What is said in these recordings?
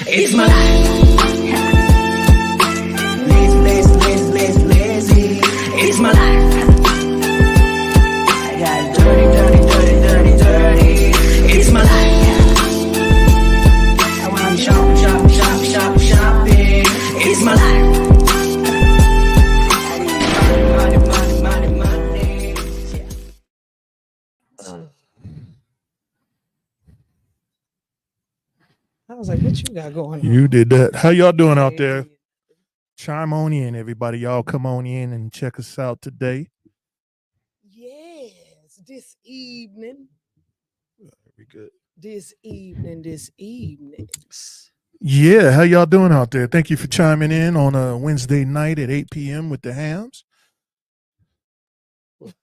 It's my life. Lazy, lazy, lazy, lazy, lazy. It's my life. I got dirty, dirty, dirty, dirty, dirty. It's my life. I wanna shop, shop, shop, shop, shopping. It's my life. Money, money, money, money, money. I was like, what you got going on? You did that. How y'all doing out there? Chime on in, everybody. Y'all come on in and check us out today. Yes, this evening. Very good. This evening. Yeah, how y'all doing out there? Thank you for chiming in on a Wednesday night at 8 p.m. with the Hams. What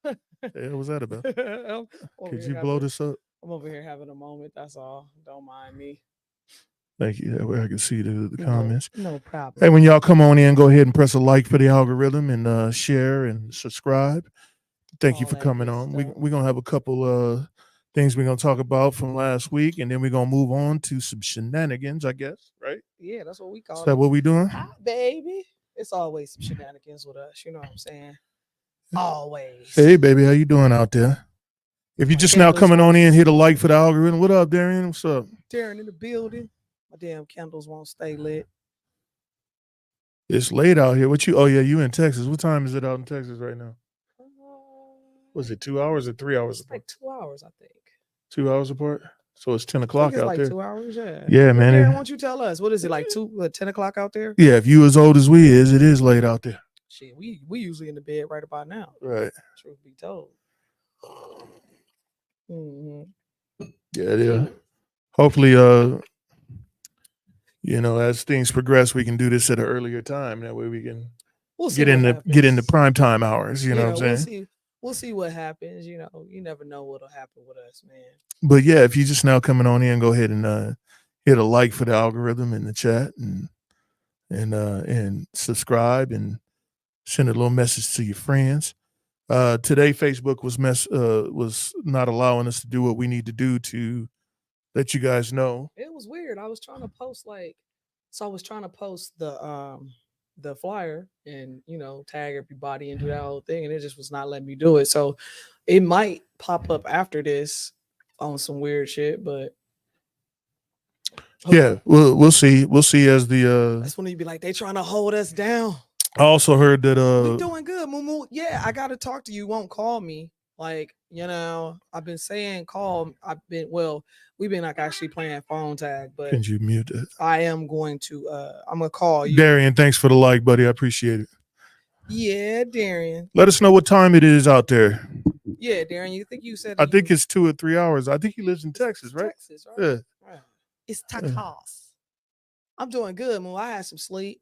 the hell was that about? Could you blow this up? I'm over here having a moment. That's all. Don't mind me. Thank you. That way I can see the comments. No problem. Hey, when y'all come on in, go ahead and press a like for the algorithm and share and subscribe. Thank you All for that coming good on. stuff. We're going to have a couple things we're going to talk about from last week, and then we're going to move on to some shenanigans, I guess, right? Yeah, that's what we call Is it. that what we doing? Hi, baby. It's always some shenanigans with us. You know what I'm saying? Always. Hey, baby, how you doing out there? If you're My just now candles coming on won't- in, hit a like for the algorithm. What up, Darian? What's up? Darren in the building. My damn candles won't stay lit. It's late out here. What you? Oh yeah, you in Texas. What time is it out in Texas right now? Was it 2 hours or 3 hours It's apart? like 2 hours, I think. 2 hours apart. So it's 10 I o'clock think it's out like there. 2 hours, yeah. Yeah, man. Darren, why don't you tell us? What is it, like 10 o'clock out there? Yeah, if you as old as we is, it is late out there. Shit, we usually in the bed right about now. Right. Truth be told. Mhm. Yeah, it is. Hopefully, as things progress, we can do this at an earlier time. That way we can We'll see get what into happens. prime time hours. You know what I'm We'll saying? we'll see what happens. You know, you never know what'll happen with us, man. But yeah, if you just now coming on in, go ahead and hit a like for the algorithm in the chat and subscribe and send a little message to your friends. Today, Facebook was not allowing us to do what we need to do to let you guys know. It was weird. I was trying to post the flyer and tag everybody and do that whole thing, and it just was not letting me do it. So it might pop up after this on some weird shit, but Yeah, we'll see. We'll see as the. that's when you'd be like, they trying to hold us down. I also heard that We doing good, Moo. Yeah, I gotta talk to you. You won't call me. Like, I've been saying call. We've been like actually playing phone tag, but Can you mute that? I am going to I'm gonna call you. Darian, thanks for the like, buddy. I appreciate it. Yeah, Darian. Let us know what time it is out there. Yeah, Darian, you think you said I think it's 2 or 3 hours. I think he lives in Texas, right? Texas, right? Yeah. Right. It's Texas. I'm doing good, Moo. I had some sleep.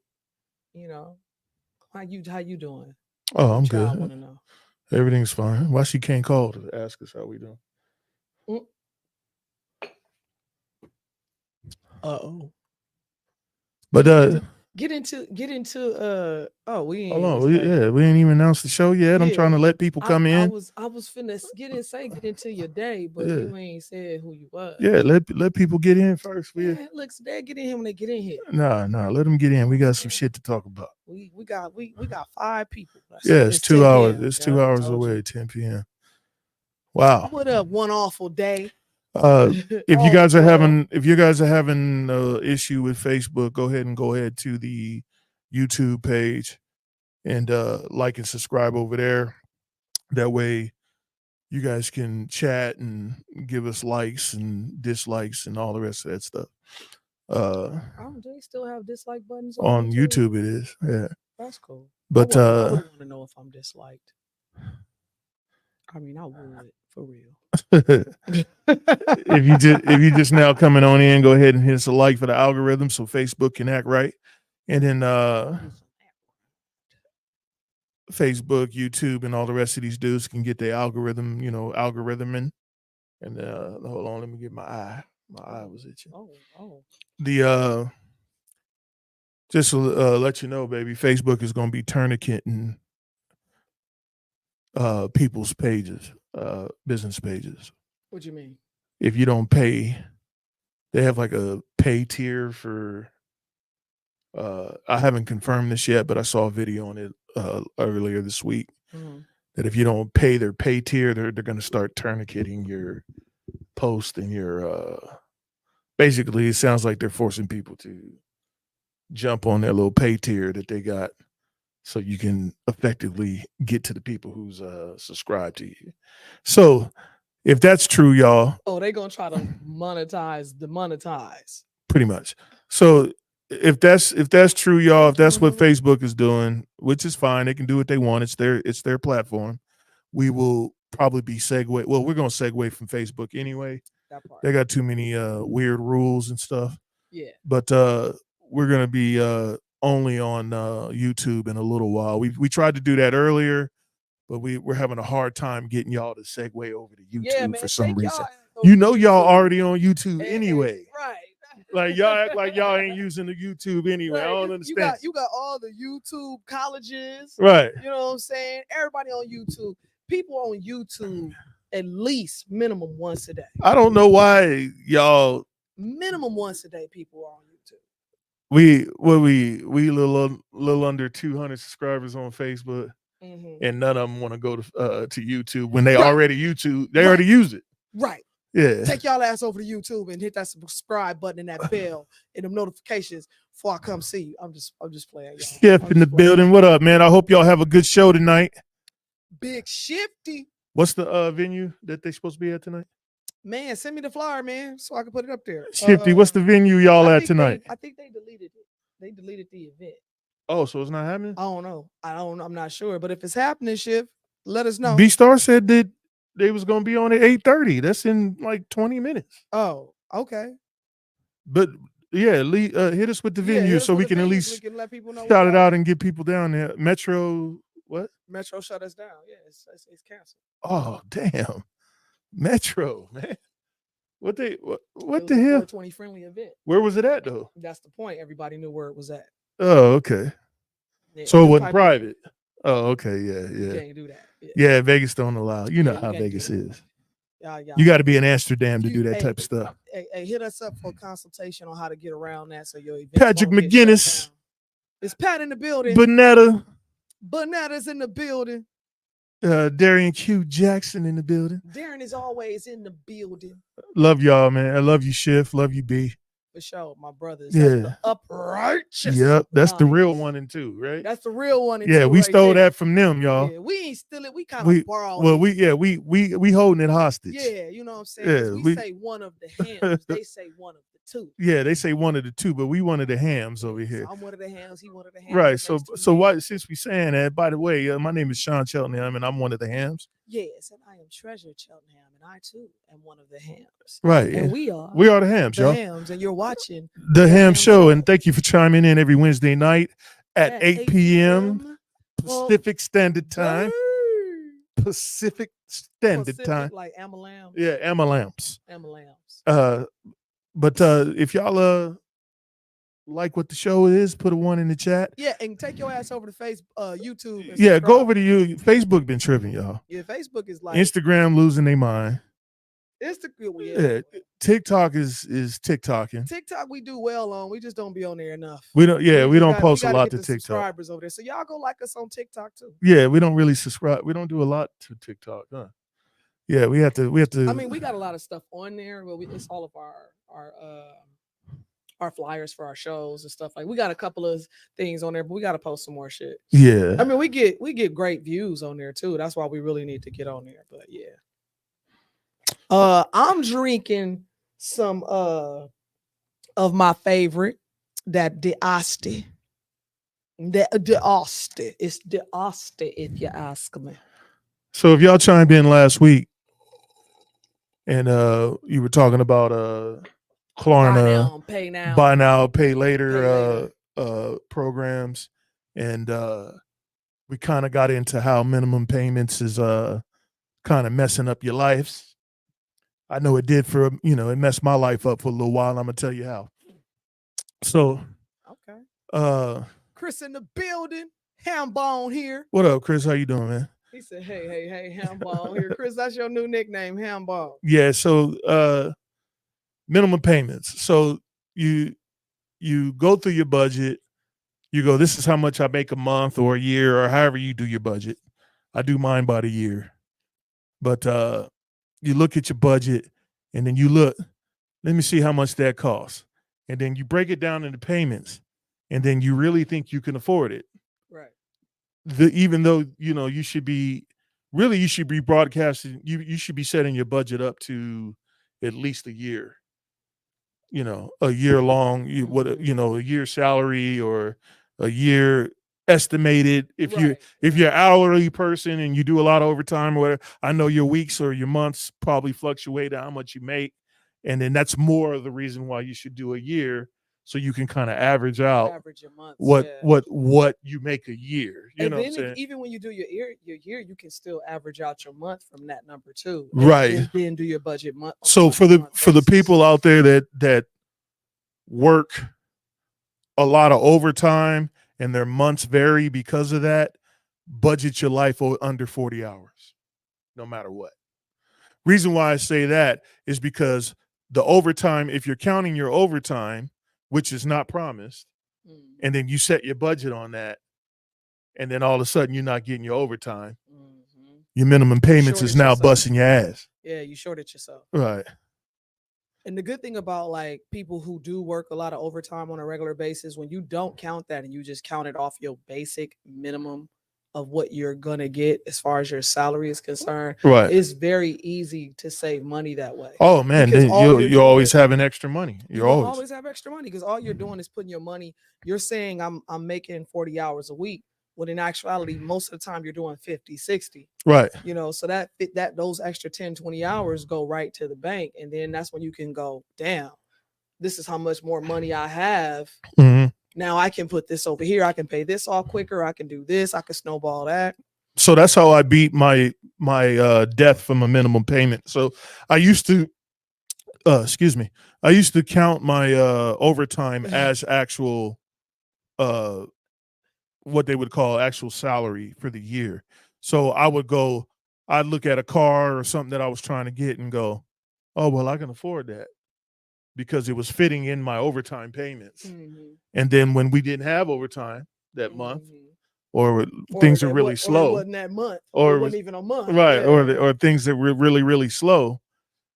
How you doing? Oh, I'm What y'all good. wanna know? Everything's fine. Why she can't call to ask us how we doing? Uh-oh. But Get into we ain't hold even on. started. We ain't even announced the show yet. I'm Yeah. trying to let people come I in. was finna get into your day, but Yeah. you ain't said who you was. Yeah, let people get in first. Yeah, look, so they get in here when they get in here. Nah, let them get in. We got some shit to talk about. We got 5 people. Yeah, it's 2 10 hours. p.m. It's Yeah, 2 I hours told you. away, 10 p.m. Wow. What up, one awful day? If you All guys are well. having issue with Facebook, go ahead to the YouTube page and like and subscribe over there. That way you guys can chat and give us likes and dislikes and all the rest of that stuff. Do they still have dislike buttons On YouTube it is. Yeah. That's cool. But I would want to know if I'm disliked. I mean, I would, for real. if you just now coming on in, go ahead and hit us a like for the algorithm so Facebook can act right. And then Facebook, YouTube, and all the rest of these dudes can get their algorithm, algorithming. And hold on, let me get my eye. My eye was itching. Oh. The just to let you know, baby, Facebook is going to be tourniqueting people's pages, business pages. What you mean? If you don't pay, they have like a pay tier for I haven't confirmed this yet, but I saw a video on it earlier this week Mhm. that if you don't pay their pay tier, they're going to start tourniqueting your post and your basically it sounds like they're forcing people to jump on their little pay tier that they got so you can effectively get to the people who's subscribed to you. So if that's true, y'all, Oh, they gonna try to demonetize. pretty much. So if that's true, y'all, if that's what Mhm. Facebook is doing, which is fine, they can do what they want. It's their platform. We will probably be segue. Well, we're gonna segue from Facebook anyway. That part. They got too many weird rules and stuff. Yeah. But we're gonna be only on YouTube in a little while. We tried to do that earlier, but we're having a hard time getting y'all to segue over to YouTube Yeah, man. for some take reason. y'all ass over You to know y'all YouTube. already on YouTube And- anyway. right. Like y'all act like y'all ain't using the YouTube anyway. I Right, don't you understand. got all the YouTube colleges. Right. You know what I'm saying? Everybody on YouTube. People on YouTube at least minimum once a day. I don't know why y'all Minimum once a day. People are on YouTube. we little under 200 subscribers on Facebook, Mm-hmm. and none of them want to go to YouTube when they Right. already YouTube. They Right. already use it. Right. Yeah. Take y'all ass over to YouTube and hit that subscribe button and that bell and them notifications before I come see you. I'm just playing. Y'all. Skip I'm in the just playing. building. What up, man? I hope y'all have a good show tonight. Big Shifty. What's the venue that they supposed to be at tonight? Man, send me the flyer, man, so I can put it up there. Shifty, what's the venue y'all I at think tonight? I think they deleted it. They deleted the event. Oh, so it's not happening? I don't know. I'm not sure. But if it's happening, Shift, let us know. B Star said that they was gonna be on at 8:30. That's in like 20 minutes. Oh, okay. But yeah, hit us with the Yeah, venue hit us so with we the can at venues. least We can let people know. shout it out and get people down there. Metro, what? Metro shut us down. Yeah, it's canceled. Oh, damn. Metro, man. What It the was hell? a 420 friendly event. Where was it at though? That's the point. Everybody knew where it was at. Oh, okay. Yeah, So it them wasn't type of- private. Oh, okay, You yeah. can't do that. Yeah. Yeah, Vegas don't allow. You know Yeah, you how can't do Vegas that. is. Yeah. You got to be in Amsterdam to You- do that hey, type of stuff. Hey, hit us up for a consultation on how to get around that so your event. Patrick McGinnis. It's Pat in the building. Bonetta, Bonetta's in the building. Darian Q. Jackson in the building. Darren is always in the building. Love y'all, man. I love you, Shift. Love you, B. For sure, my brothers. Yeah. That's the uprighteous. Yep, that's the real minds. one and two, right? That's the real one. and Yeah, two we right stole there. that from them, y'all. Yeah, we ain't steal it. We kind We- of borrowed. Well, it. we holding it hostage. Yeah, you know what I'm saying. Yeah, 'Cause we we- say one of the hams. They say one of the two. Yeah, they say one of the two, but we one of the hams over So here. I'm one of the hams. He one of the hams. Right. Next So to me. why since we saying that, by the way, my name is Sean Cheltenham and I'm one of the hams. Yes, and I am Treasure Cheltenham, and I too am one of the hams. Right. And we are We are the hams, the y'all. hams, and you're watching The Ham Ham Show, Show. and thank you for chiming in every Wednesday night at 8 p.m. Pacific Standard Time. Pacific Standard Time. like Amalam. Yeah, Emma Lamps. Amalams. But if y'all like what the show is, put a 1 in the chat. Yeah, and take your ass over to YouTube. and Yeah, go subscribe. over to you. Facebook been tripping, y'all. Yeah, Facebook is like Instagram losing their mind. Instagram. Yeah, TikTok is TikToking. TikTok we do well on. We just don't be on there enough. We don't. Yeah, we just don't gotta- post a gotta lot get to the TikTok. Subscribers over there, so y'all go like us on TikTok too. Yeah, we don't really subscribe. We don't do a lot to TikTok, huh? Yeah, we have to. I mean, we got a lot of stuff on there, but it's all of our flyers for our shows and stuff. Like we got a couple of things on there, but we got to post some more shit. Yeah. I mean, we get great views on there too. That's why we really need to get on there. But yeah. I'm drinking some of my favorite, that D'Asti. D'Asti. It's D'Asti if you ask me. So if y'all chimed in last week, and you were talking about Klarna buy now, pay later programs, and we kind of got into how minimum payments is kind of messing up your lives. I know it did for it messed my life up for a little while, and I'm gonna tell you how. So okay, Chris in the building, Hambone here. What up, Chris? How you doing, man? He said, hey, Hambone here. Chris, that's your new nickname, Hambone. Yeah, so minimum payments. So you go through your budget. You go, this is how much I make a month or a year or however you do your budget. I do mine by the year. But you look at your budget and then you look, let me see how much that costs. And then you break it down into payments and then you really think you can afford it. Right. Even though, you should be broadcasting, you should be setting your budget up to at least a year. A year long, a year salary or a year estimated. If you're an hourly person and you do a lot of overtime or whatever, I know your weeks or your months probably fluctuate how much you make. And then that's more of the reason why you should do a year, so you can kind of average out your months, what you make a year. You and know then what I'm saying? Even when you do your year, you can still average out your month from that number too. Right. And then do your budget month. So for the people out there that work a lot of overtime and their months vary because of that, budget your life under 40 hours, no matter what. Reason why I say that is because the overtime, if you're counting your overtime, which is not promised, and then you set your budget on that, and then all of a sudden you're not getting your overtime, your minimum payments is now busting your ass. Yeah, you shorted yourself. Right. And the good thing about like people who do work a lot of overtime on a regular basis, when you don't count that and you just count it off your basic minimum of what you're gonna get as far as your salary is concerned, right, it's very easy to save money that way. Oh man, then you always having extra money. You always have extra money because all you're doing is putting your money. You're saying I'm making 40 hours a week, when in actuality most of the time you're doing 50, 60. Right. So that those extra 10, 20 hours go right to the bank, and then that's when you can go, damn, this is how much more money I have. Mm-hmm. Now I can put this over here. I can pay this off quicker. I can do this. I can snowball that. So that's how I beat my death from a minimum payment. So I used to, I used to count my overtime as actual, what they would call actual salary for the year. So I'd look at a car or something that I was trying to get and go, oh, well, I can afford that, because it was fitting in my overtime payments. Mm-hmm. And then when we didn't have overtime that month, or things are really slow, or it wasn't that month, or it wasn't even a month, right? Yeah. Or things that were really, really slow,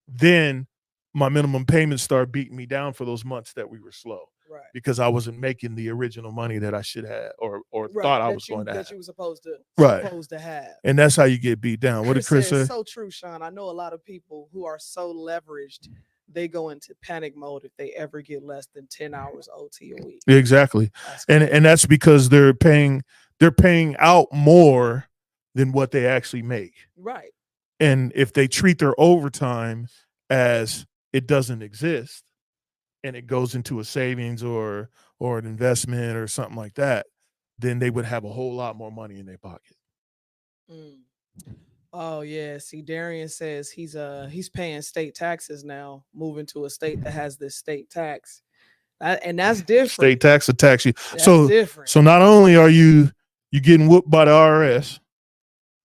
then my minimum payments started beating me down for those months that we were slow, right? Because I wasn't making the original money that I should have, or thought I was going to have. That you were supposed to have. And that's how you get beat down. What did Chris say? So true, Sean. I know a lot of people who are so leveraged, they go into panic mode if they ever get less than 10 hours OT a week. Exactly. And that's because they're paying out more than what they actually make. Right. And if they treat their overtime as it doesn't exist and it goes into a savings or an investment or something like that, then they would have a whole lot more money in their pocket. Oh yeah. See, Darian says he's paying state taxes now, moving to a state that has this state tax. And that's different. State tax will tax you. That's different. So not only are you getting whooped by the IRS,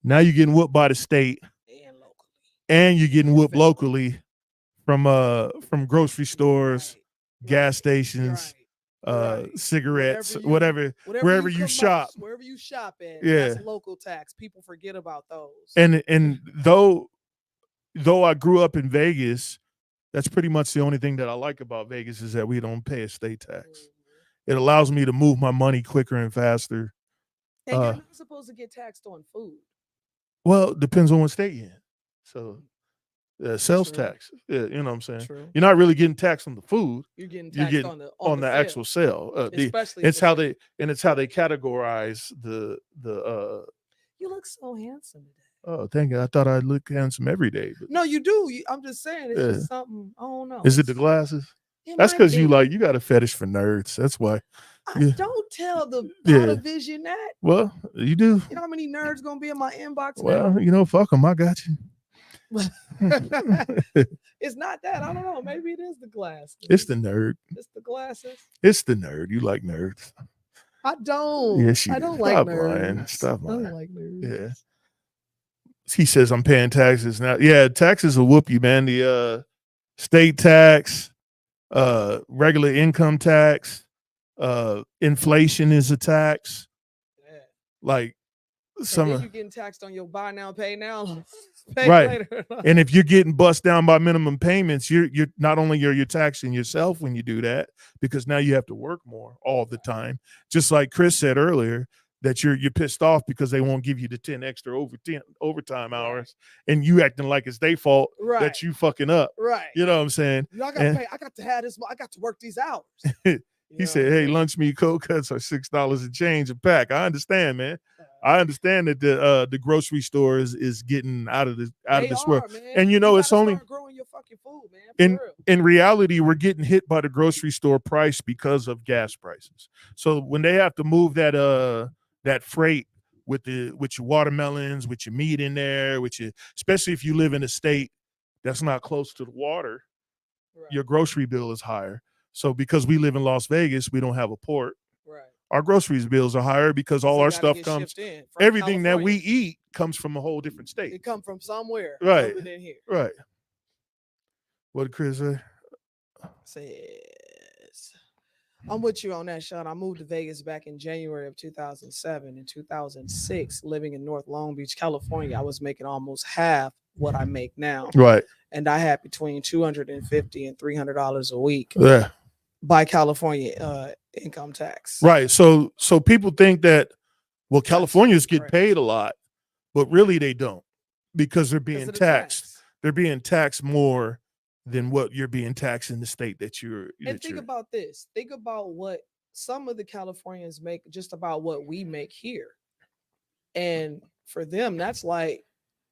now you're getting whooped by the state and locally. And you're getting whooped locally from grocery stores, gas stations, cigarettes, wherever you shop. Wherever you shop at, yeah, that's local tax. People forget about those. And though I grew up in Vegas, that's pretty much the only thing that I like about Vegas is that we don't pay a state tax. Mm-hmm. It allows me to move my money quicker and faster. And you're not supposed to get taxed on food. Well, it depends on what state you're in. So sales tax, you know what I'm saying? True. You're not really getting taxed on the food. You're getting taxed on the actual sale. Especially it's how they categorize the. You look so handsome today. Oh, thank you. I thought I'd look handsome every day. But no, you do. I'm just saying, it's just something. I don't know. Is it the glasses? That's because you got a fetish for nerds. That's why. Don't tell the vision that. Well, you do. You know how many nerds gonna be in my inbox? Well, fuck them. I got you. It's not that. I don't know. Maybe it is the glasses. It's the nerd. It's the glasses. It's the nerd. You like nerds. I don't. Yes, you I don't do. like Stop nerds. Lying. Stop lying. I don't like nerds. Yeah. He says I'm paying taxes now. Yeah, taxes will whoop you, man. The state tax, regular income tax, inflation is a tax. Yeah. Like And some then of- you getting taxed on your buy now, pay now, pay Right. later. and if you're getting bust down by minimum payments, you're not only you're taxing yourself when you do that, because now you have to work more all the time. Just like Chris said earlier, that you're pissed off because they won't give you the 10 extra overtime hours, and you acting like it's their fault Right. that you fucking up. Right. You know what I'm saying? You know, I got And- to pay. I got to have this. I got to work these hours. He said, "Hey, lunch meat cold cuts are $6 a change a pack." I understand, man. I understand that the grocery store is getting out of this world. Man. And you know, it's gotta only start growing your fucking food, man. For real. in reality, we're getting hit by the grocery store price because of gas prices. So when they have to move that freight with your watermelons, with your meat in there, especially if you live in a state that's not close to the water, Right. your grocery bill is higher. So because we live in Las Vegas, we don't have a port. Right. Our groceries bills are higher because all So you our gotta stuff get comes. shipped in from Everything that we California. eat comes from a whole different state. It come from somewhere. Right. Other than here. Right. What did Chris say? Says, I'm with you on that, Sean. I moved to Vegas back in January of 2007. In 2006, living in North Long Beach, California, I was making almost half what I make now. Right. And I had between $250 and $300 a week Yeah. by California income tax. Right. So people think that, well, Californians get correct. paid a lot, but really they don't, because they're 'Cause being of the taxed. tax. They're being taxed more than what you're being taxed in the state that you're. And think about this. Think about what some of the Californians make, just about what we make here. And for them, that's like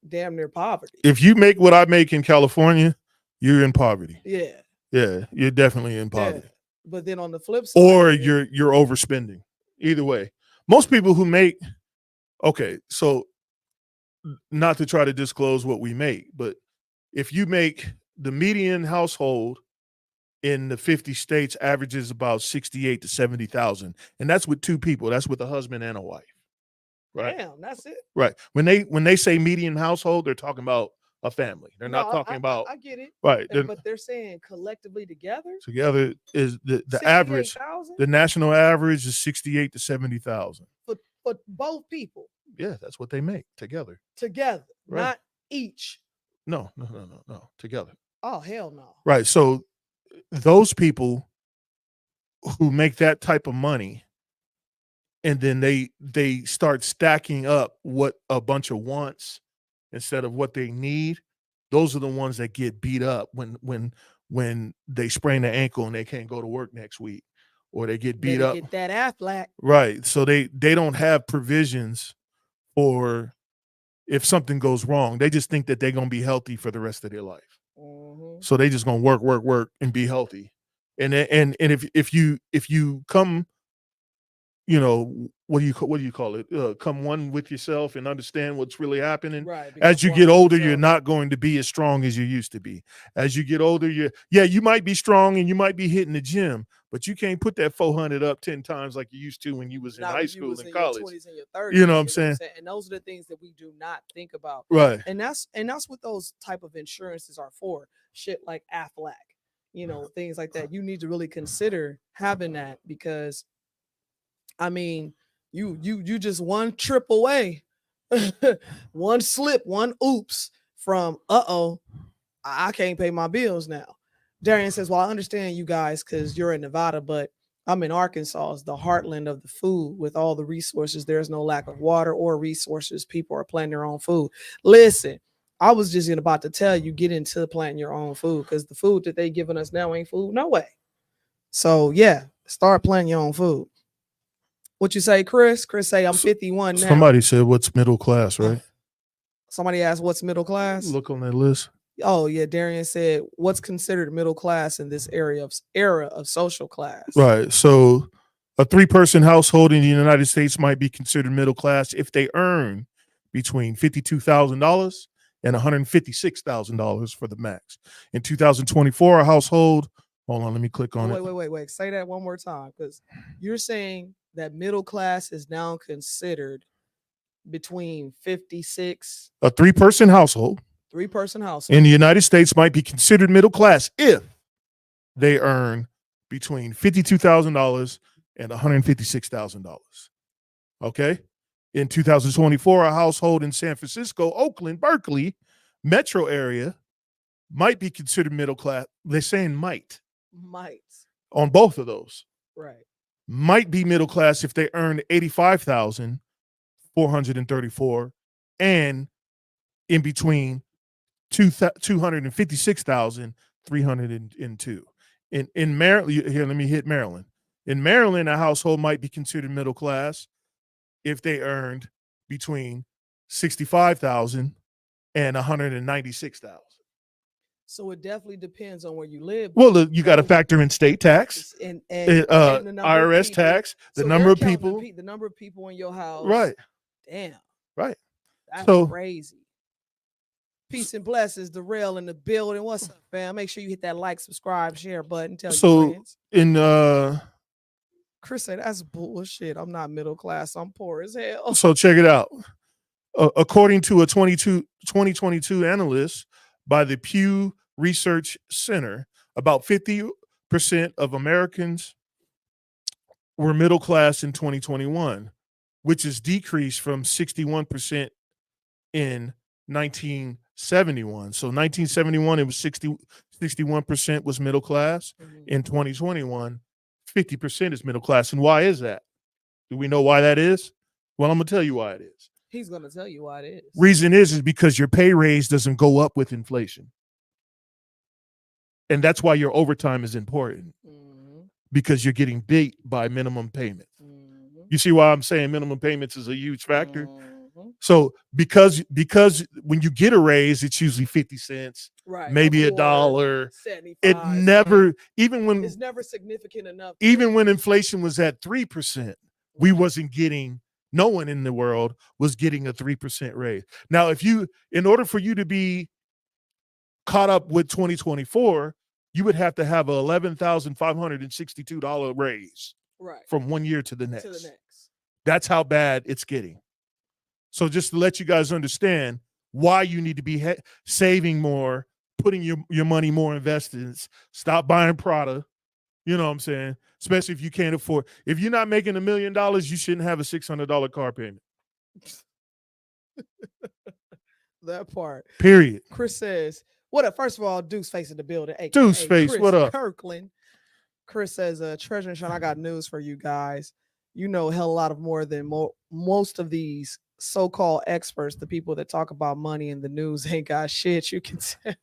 damn near poverty. If you make what I make in California, you're in poverty. Yeah. Yeah, you're definitely in Yeah. poverty. But then on the flip side, Or of it, you're overspending. Either way, most people who make, okay, so not to try to disclose what we make, but if you make the median household in the 50 states averages about 68 to 70,000, and that's with two people. That's with a husband and a wife, right? damn, that's it. Right. When they say median household, they're talking about a family. They're not No, talking about I get it. right. They're, But they're saying collectively together, together is the average. 68,000 The national average is 68 to 70,000. for both people Yeah, that's what they make together. together, Right. not each. No, together. Oh hell no. Right. So those people who make that type of money, and then they start stacking up what a bunch of wants instead of what they need, those are the ones that get beat up when they sprain their ankle and they can't go to work next week, or they get beat Better up. Get that Aflac. Right. So they don't have provisions for if something goes wrong. They just think that they're gonna be healthy for the rest of their life. Mhm. So they just gonna work and be healthy. And if you come, you know, what do you call it? Come one with yourself and understand what's really happening. Right. As you become get one with older, you're yourself. not going to be as strong as you used to be. As you get older, you might be strong and you might be hitting the gym, but you can't put that 400 up 10 times like you used to when you was in Not high when you school was and in your college. 20s and your 30s, You know what I'm saying? And those are the things that we do not think about. Right. And that's what those type of insurances are for. Shit like Aflac, things like that. You need to really consider having that, because I mean, you just one trip away, one slip, one oops from I can't pay my bills now. Darian says, well, I understand you guys because you're in Nevada, but I'm in Arkansas. It's the heartland of the food with all the resources. There's no lack of water or resources. People are planting their own food. Listen, I was just about to tell you, get into planting your own food, because the food that they giving us now ain't food. No way. So yeah, start planting your own food. What you say, Chris? Chris say I'm 51 now. Somebody said, what's middle class, right? Somebody asked what's middle class. Look on that list. Oh yeah, Darian said what's considered middle class in this era of social class. Right. So a 3-person household in the United States might be considered middle class if they earn between $52,000 and $156,000 for the max. In 2024, a household, hold on, let me click on it. Wait. Say that one more time, because you're saying that middle class is now considered between 56, A 3-person household 3-person household. in the United States might be considered middle class if they earn between $52,000 and $156,000. Okay. In 2024, a household in San Francisco, Oakland, Berkeley metro area might be considered middle class. They're saying might on both of those. Right. Might be middle class if they earn 85,434 and in between 256,302. In Maryland, here, let me hit Maryland. In Maryland, a household might be considered middle class if they earned between 65,000 and 196,000. So it definitely depends on where you live. Well, you got to factor in state tax, and IRS the number of people. tax, the So number they're of counting people. the number of people in your house. Right. Damn. Right. That's So- crazy. Peace and blessings, the rail in the building. What's up, fam? Make sure you hit that like, subscribe, share button. Tell So- your friends. In Chris said, that's bullshit. I'm not middle class. I'm poor as hell. so check it out. According to a 2022 analyst by the Pew Research Center, about 50% of Americans were middle class in 2021, which is decreased from 61% in 1971. So 1971, it was 61% was middle class. In 2021, 50% is middle class. And why is that? Do we know why that is? Well, I'm going to tell you why it is. He's going to tell you why it is. Reason is because your pay raise doesn't go up with inflation. And that's why your overtime is important, because you're getting beat by minimum payments. You see why I'm saying minimum payments is a huge factor? So because when you get a raise, it's usually 50 cents, Right. maybe a $1. 75 It never, even when it's never significant enough. even when inflation was at 3%, we wasn't getting, no one in the world was getting a 3% raise. Now, in order for you to be caught up with 2024, you would have to have a $11,562 raise right. from one year to the next. To the next. That's how bad it's getting. So just to let you guys understand why you need to be saving more, putting your money more investments, stop buying Prada. You know what I'm saying? Especially if you can't afford. If you're not making $1 million, you shouldn't have a $600 car payment. That part. Period. Chris says, what up? First of all, Deuce Face in the building. Hey, Deuce Face, Chris what up? Kirkland. Chris says, Treasure and Sean, I got news for you guys. You know a hell of a lot of more than most of these so-called experts, the people that talk about money in the news ain't got shit. You can tell.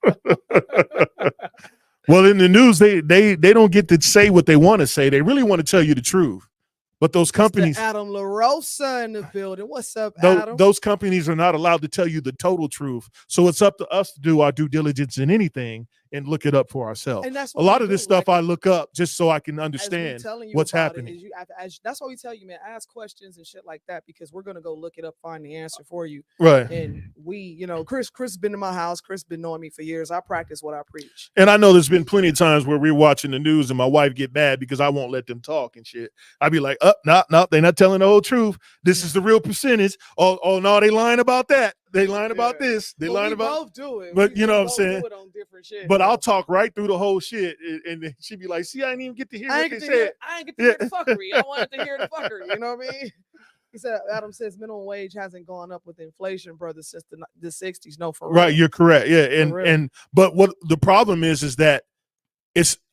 Well, in the news, they don't get to say what they want to say. They really want to tell you the truth. But those companies, Adam LaRosa in the building. What's up, Adam? those companies are not allowed to tell you the total truth. So it's up to us to do our due diligence in anything and look it up for ourselves. And that's A lot of this stuff I look up just so I can understand what's happening. That's why we tell you, man, ask questions and shit like that, because we're gonna go look it up, find the answer for you. Right. And Chris has been in my house. Chris been knowing me for years. I practice what I preach. And I know there's been plenty of times where we're watching the news and my wife get mad because I won't let them talk and shit. I'd be like, no, they're not telling the whole truth. This is the real percentage. Oh no, they lying about that. They lying about this. They lying about. Both do it. But you know what I'm saying. Do it on different shit, but I'll talk right through the whole shit, and she'd be like, "See, I didn't even get to hear what they said. I ain't get to hear the fuckery. I wanted to hear the fuckery. You know what I mean?" He said, Adam says minimum wage hasn't gone up with inflation, brother, since the 60s. No, for real. Right, you're correct. Yeah, but what the problem is that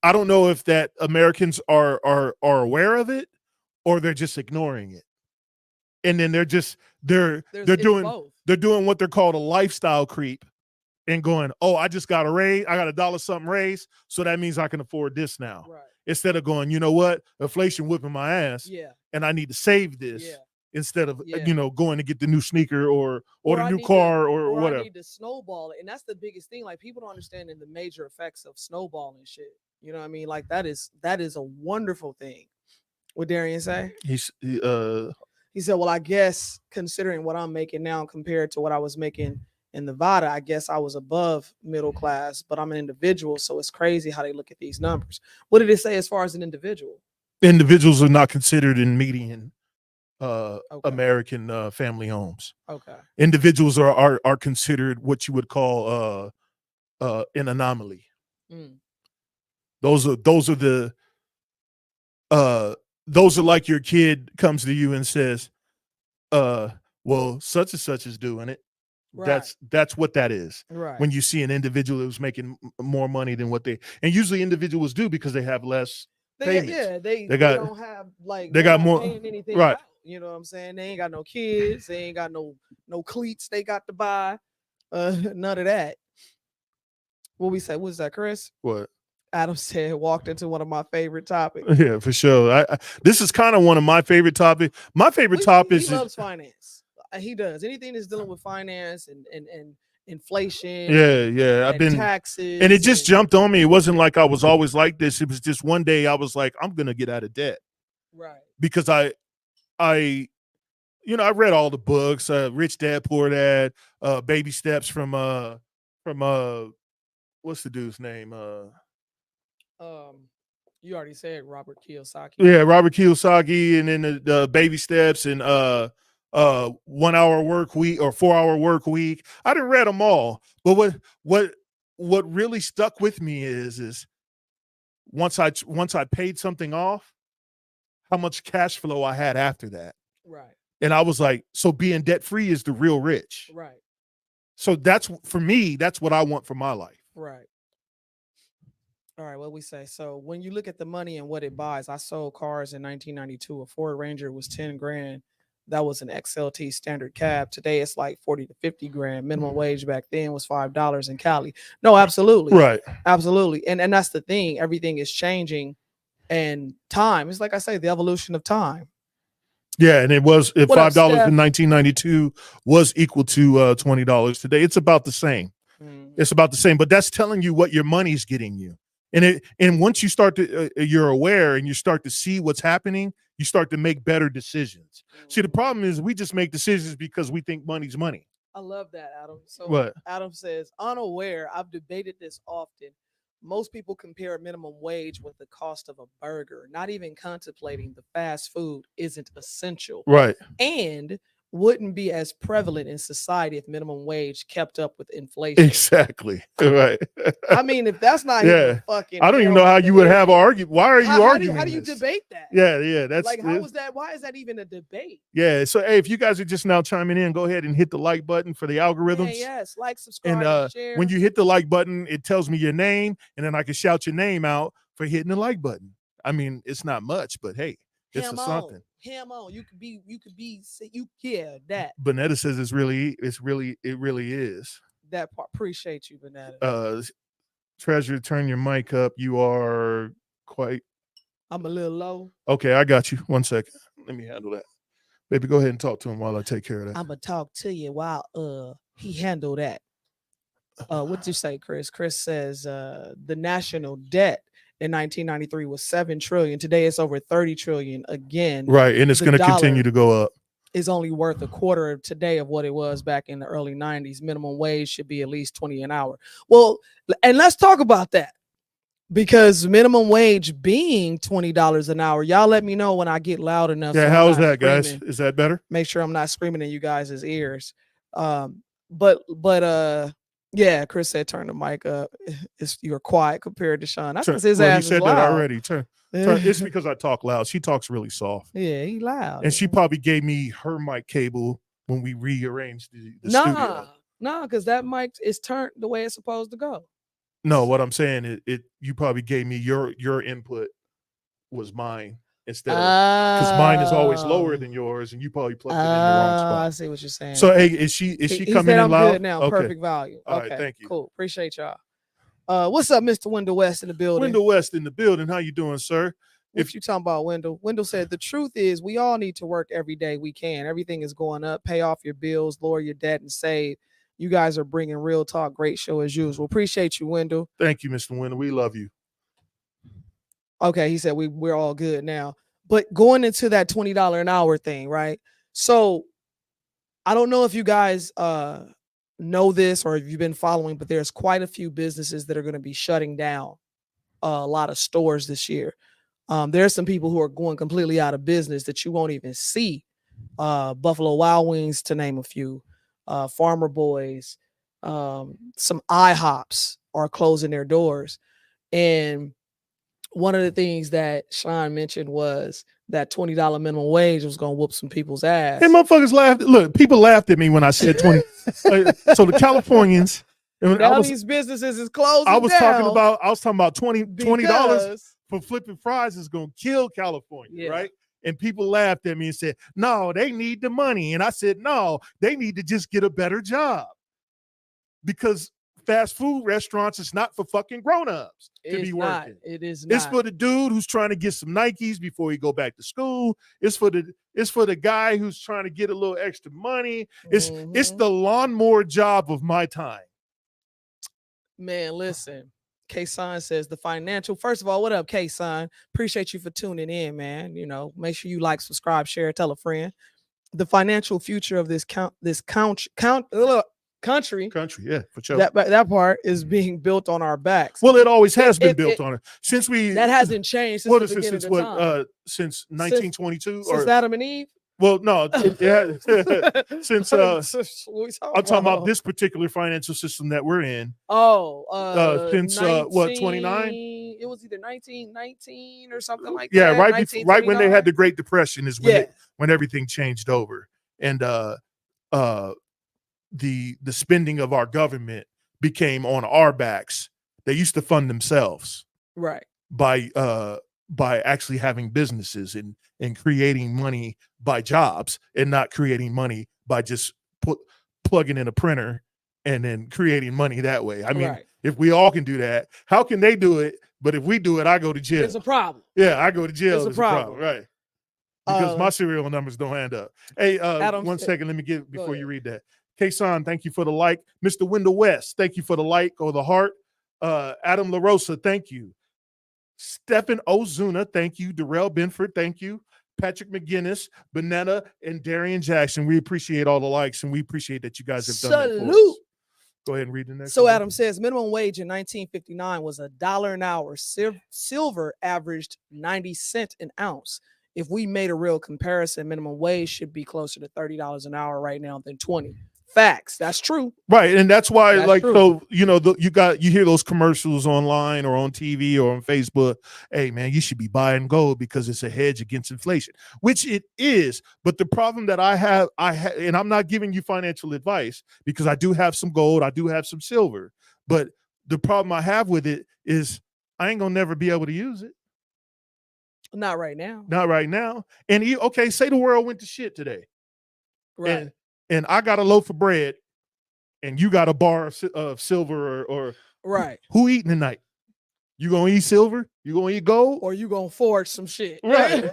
I don't know if that Americans are aware of it or they're just ignoring it. And then they're doing what they're called a lifestyle creep and going, oh, I just got a raise. I got $1 something raise. So that means I can afford this now. Right. Instead of going, you know what? Inflation whipping my ass. Yeah. And I need to save this instead of, going to get the new sneaker or the new car or whatever. I need to snowball it. And that's the biggest thing. Like, people don't understand the major effects of snowballing shit. You know what I mean? Like, that is a wonderful thing. What Darian say? He said, well, I guess considering what I'm making now compared to what I was making in Nevada, I guess I was above middle class, but I'm an individual. So it's crazy how they look at these numbers. What did it say as far as an individual? Individuals are not considered in median American family homes. Okay. Individuals are considered what you would call an anomaly. Those are those are like your kid comes to you and says, well, such and such is doing it. Right. That's what that is. Right. When you see an individual who's making more money than what they, and usually individuals do because they have less payments. They got- don't have like they they're got not more- paying anything right. out, you know what I'm saying? They ain't got no kids, they ain't got no cleats they got to buy. None of that. What we say, what's that, Chris? What? Adam said walked into one of my favorite topics. Yeah, for sure. This is kind of one of my favorite topics. My favorite topics He is loves finance. He does anything that's dealing with finance and inflation. yeah. I've and been taxes, and it just jumped on me. It wasn't like I was always like this. It was just one day I was like, I'm gonna get out of debt. Right. Because I read all the books, Rich Dad, Poor Dad, Baby Steps from what's the dude's name? You already said Robert Kiyosaki. Yeah, Robert Kiyosaki, and then the Baby Steps and 1 hour work week or 4 hour work week. I didn't read them all, but what really stuck with me is once I paid something off, how much cash flow I had after that. Right. And I was like, so being debt free is the real rich. Right. So that's, for me, that's what I want for my life. Right. All right, what we say. So when you look at the money and what it buys, I sold cars in 1992. A Ford Ranger was 10 grand. That was an XLT standard cab. Today it's like 40 to 50 grand. Minimum wage back then was $5 in Cali. No, absolutely. Right. Absolutely. And that's the thing. Everything is changing, and time. It's like I say, the evolution of time. Yeah, and it was What up, $5 Steph? in 1992 was equal to $20 today. It's about the same. It's about the same, but that's telling you what your money's getting you. And once you start to you're aware and you start to see what's happening, you start to make better decisions. See, the problem is we just make decisions because we think money's money. I love that, Adam. So What? Adam says, unaware, I've debated this often. Most people compare minimum wage with the cost of a burger, not even contemplating the fast food isn't essential Right. and wouldn't be as prevalent in society if minimum wage kept up with inflation. Exactly. Right. I mean, if that's not Yeah. even fucking, I don't even know how you would have an argument. Why are you arguing? How do you this? debate that? Yeah. That's Like, how is that? Why is that even a debate? Yeah. So hey, if you guys are just now chiming in, go ahead and hit the like button for the algorithms. Man, yes, like, subscribe, And and share. when you hit the like button, it tells me your name, and then I can shout your name out for hitting the like button. I mean, it's not much, but hey, it's Ham something. on. Ham on. You could be that. Bonetta says it really is. That part. Appreciate you, Banana. Treasure, turn your mic up. You are quite I'm a little low. okay. I got you. 1 second. Let me handle that. Baby, go ahead and talk to him while I take care of that. I'm gonna talk to you while he handle that. What'd you say, Chris? Chris says the national debt in 1993 was 7 trillion. Today it's over 30 trillion again. Right, and it's The going to dollar continue to go up. is only worth a quarter of today of what it was back in the early 90s. Minimum wage should be at least 20 an hour. Well, and let's talk about that, because minimum wage being $20 an hour, y'all let me know when I get loud enough. Yeah, so how I'm is not that, guys? screaming. Is that better? Make sure I'm not screaming in you guys' ears. But yeah, Chris said turn the mic up. You're quiet compared to Sean. That's because his Well, ass he said is loud. that already. Turn. It's because I talk loud. She talks really soft. Yeah, he loud. And she probably gave me her mic cable when we rearranged the studio. Nah, because that mic is turned the way it's supposed to go. No, what I'm saying is you probably gave me your input was mine instead of, because mine is always lower than yours, and you probably plugged it in the wrong spot. I see what you're saying. So hey, is she He coming said in I'm loud? good now. Okay. Perfect volume. All Okay, right, thank you. Cool. Appreciate y'all. What's up, Mr. Wendell West in the building? Wendell West in the building. How you doing, sir? If you talking about Wendell, Wendell said the truth is we all need to work every day we can. Everything is going up. Pay off your bills, lower your debt, and save. You guys are bringing real talk. Great show as usual. Appreciate you, Wendell. Thank you, Mr. Wendell. We love you. Okay, he said we're all good now. But going into that $20 an hour thing, right? So I don't know if you guys know this or if you've been following, but there's quite a few businesses that are going to be shutting down a lot of stores this year. There's some people who are going completely out of business that you won't even see. Buffalo Wild Wings, to name a few. Farmer Boys, some IHOPs are closing their doors. And one of the things that Sean mentioned was that $20 minimum wage was gonna whoop some people's ass. And motherfuckers laughed. Look, people laughed at me when I said 20. So the Californians. Now these businesses is closing. I was talking down about $20 because for flipping fries is gonna kill California, Yeah. right? And people laughed at me and said, "No, they need the money." And I said, "No, they need to just get a better job because fast food restaurants is not for fucking grown-ups to it's be not. working. It is not. It's for the dude who's trying to get some Nikes before he go back to school. It's for the guy who's trying to get a little extra money. It's Mhm. the lawnmower job of my time." Man, listen. K-Son says the financial. First of all, what up, K-Son? Appreciate you for tuning in, man. You know, make sure you like, subscribe, share, tell a friend. The financial future of this country, Country, yeah, for sure. that part is being built on our backs. Well, it always has been It- built on it since we. That hasn't changed since What the is it? beginning Since of what? time. Since 1922 Since or Adam and Eve. well, no, since What I'm we talking about this particular financial system that we're in. Since what, 29? It was either 1919 or something like Yeah, that. right when they had the Great Depression is when Yeah. when everything changed over, and the spending of our government became on our backs. They used to fund themselves right. by actually having businesses and creating money by jobs, and not creating money by just plugging in a printer and then creating money that way. I mean, Right. if we all can do that, how can they do it? But if we do it, I go to jail. It's a problem. Yeah, I go to jail. It's a It's a problem, problem. right? Because my serial numbers don't end up. Hey, Adam one said- second, let me get before ahead. you read that. K-Son, thank you for the like. Mr. Wendell West, thank you for the like or the heart. Adam LaRosa, thank you. Stephen Ozuna, thank you. Darrell Benford, thank you. Patrick McGinnis, Bonetta, and Darian Jackson. We appreciate all the likes, and we appreciate that you guys have done that for us. Salute. Go ahead and read the next So one. Adam says minimum wage in 1959 was $1 an hour. Silver averaged 90 cents an ounce. If we made a real comparison, minimum wage should be closer to $30 an hour right now than 20. Facts. That's true. Right, and that's why, That's like, true. so you know, you hear those commercials online or on TV or on Facebook. Hey, man, you should be buying gold because it's a hedge against inflation, which it is. But the problem that I have, and I'm not giving you financial advice because I do have some gold, I do have some silver, but the problem I have with it is I ain't gonna never be able to use it. Not right now. Not right now. And okay, say the world went to shit today, Right. and I got a loaf of bread, and you got a bar of silver, or Right. who eating tonight? You gonna eat silver? You gonna eat gold? Or you gonna forge some shit. Right.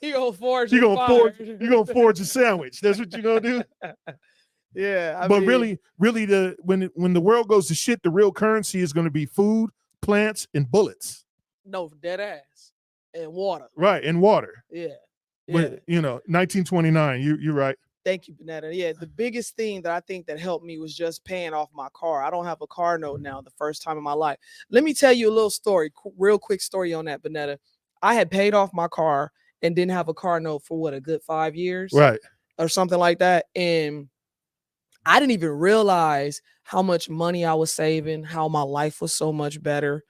you gonna forge. You your gonna fire. you gonna forge a sandwich. That's what you gonna do. Yeah. I But mean, really, when the world goes to shit, the real currency is gonna be food, plants, and bullets. no, dead ass and water. Right, and water. Yeah. But 1929. You're right. Thank you, Bonetta. Yeah, the biggest thing that I think that helped me was just paying off my car. I don't have a car note now, the first time in my life. Let me tell you a little story, real quick story on that, Bonetta. I had paid off my car and didn't have a car note for a good 5 years, Right. or something like that. And I didn't even realize how much money I was saving, how my life was so much better.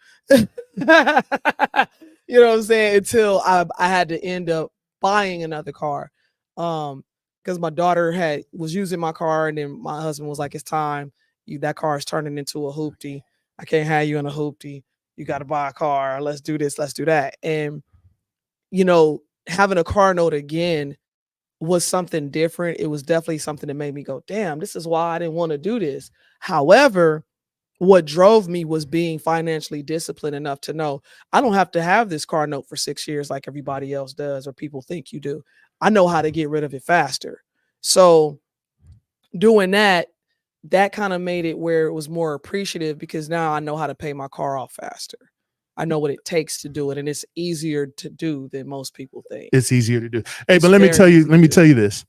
You know what I'm saying? Until I had to end up buying another car. Because my daughter was using my car, and then my husband was like, "It's time. That car is turning into a hoopty. I can't have you in a hoopty. You got to buy a car. Let's do this. Let's do that." And having a car note again was something different. It was definitely something that made me go, "Damn, this is why I didn't want to do this." However, what drove me was being financially disciplined enough to know I don't have to have this car note for 6 years like everybody else does, or people think you do. I know how to get rid of it faster. So doing that kind of made it where it was more appreciative, because now I know how to pay my car off faster. I know what it takes to do it, and it's easier to do than most people think. It's easier to do. Hey, It's but let me very tell you. easy Let to me do. tell you this.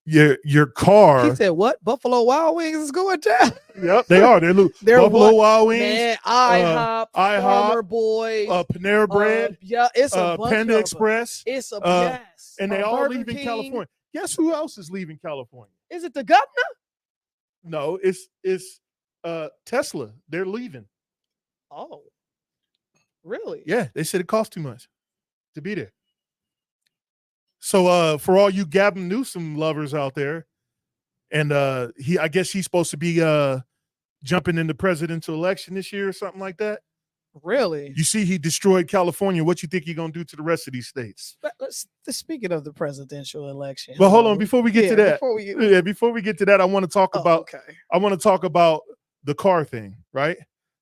Your car. He said, "What? Buffalo Wild Wings is going down?" Yep, they are. They're Buffalo Wild Wings, Man, IHOP, Farmer Boys, Panera Bread, yeah, it's a bunch Panda of 'em. Express, It's a yes, and they all Burger leaving King. California. Guess who else is leaving California? Is it the governor? No, it's Tesla. They're leaving. Oh, Really? Yeah, they said it cost too much to be there. So for all you Gavin Newsom lovers out there, and I guess he's supposed to be jumping in the presidential election this year or something like that. Really? You see, he destroyed California. What you think he's gonna do to the rest of these states? Speaking of the presidential election, But hold on, before we get to that, before we get, I want to talk about. okay. I want to talk about the car thing, right?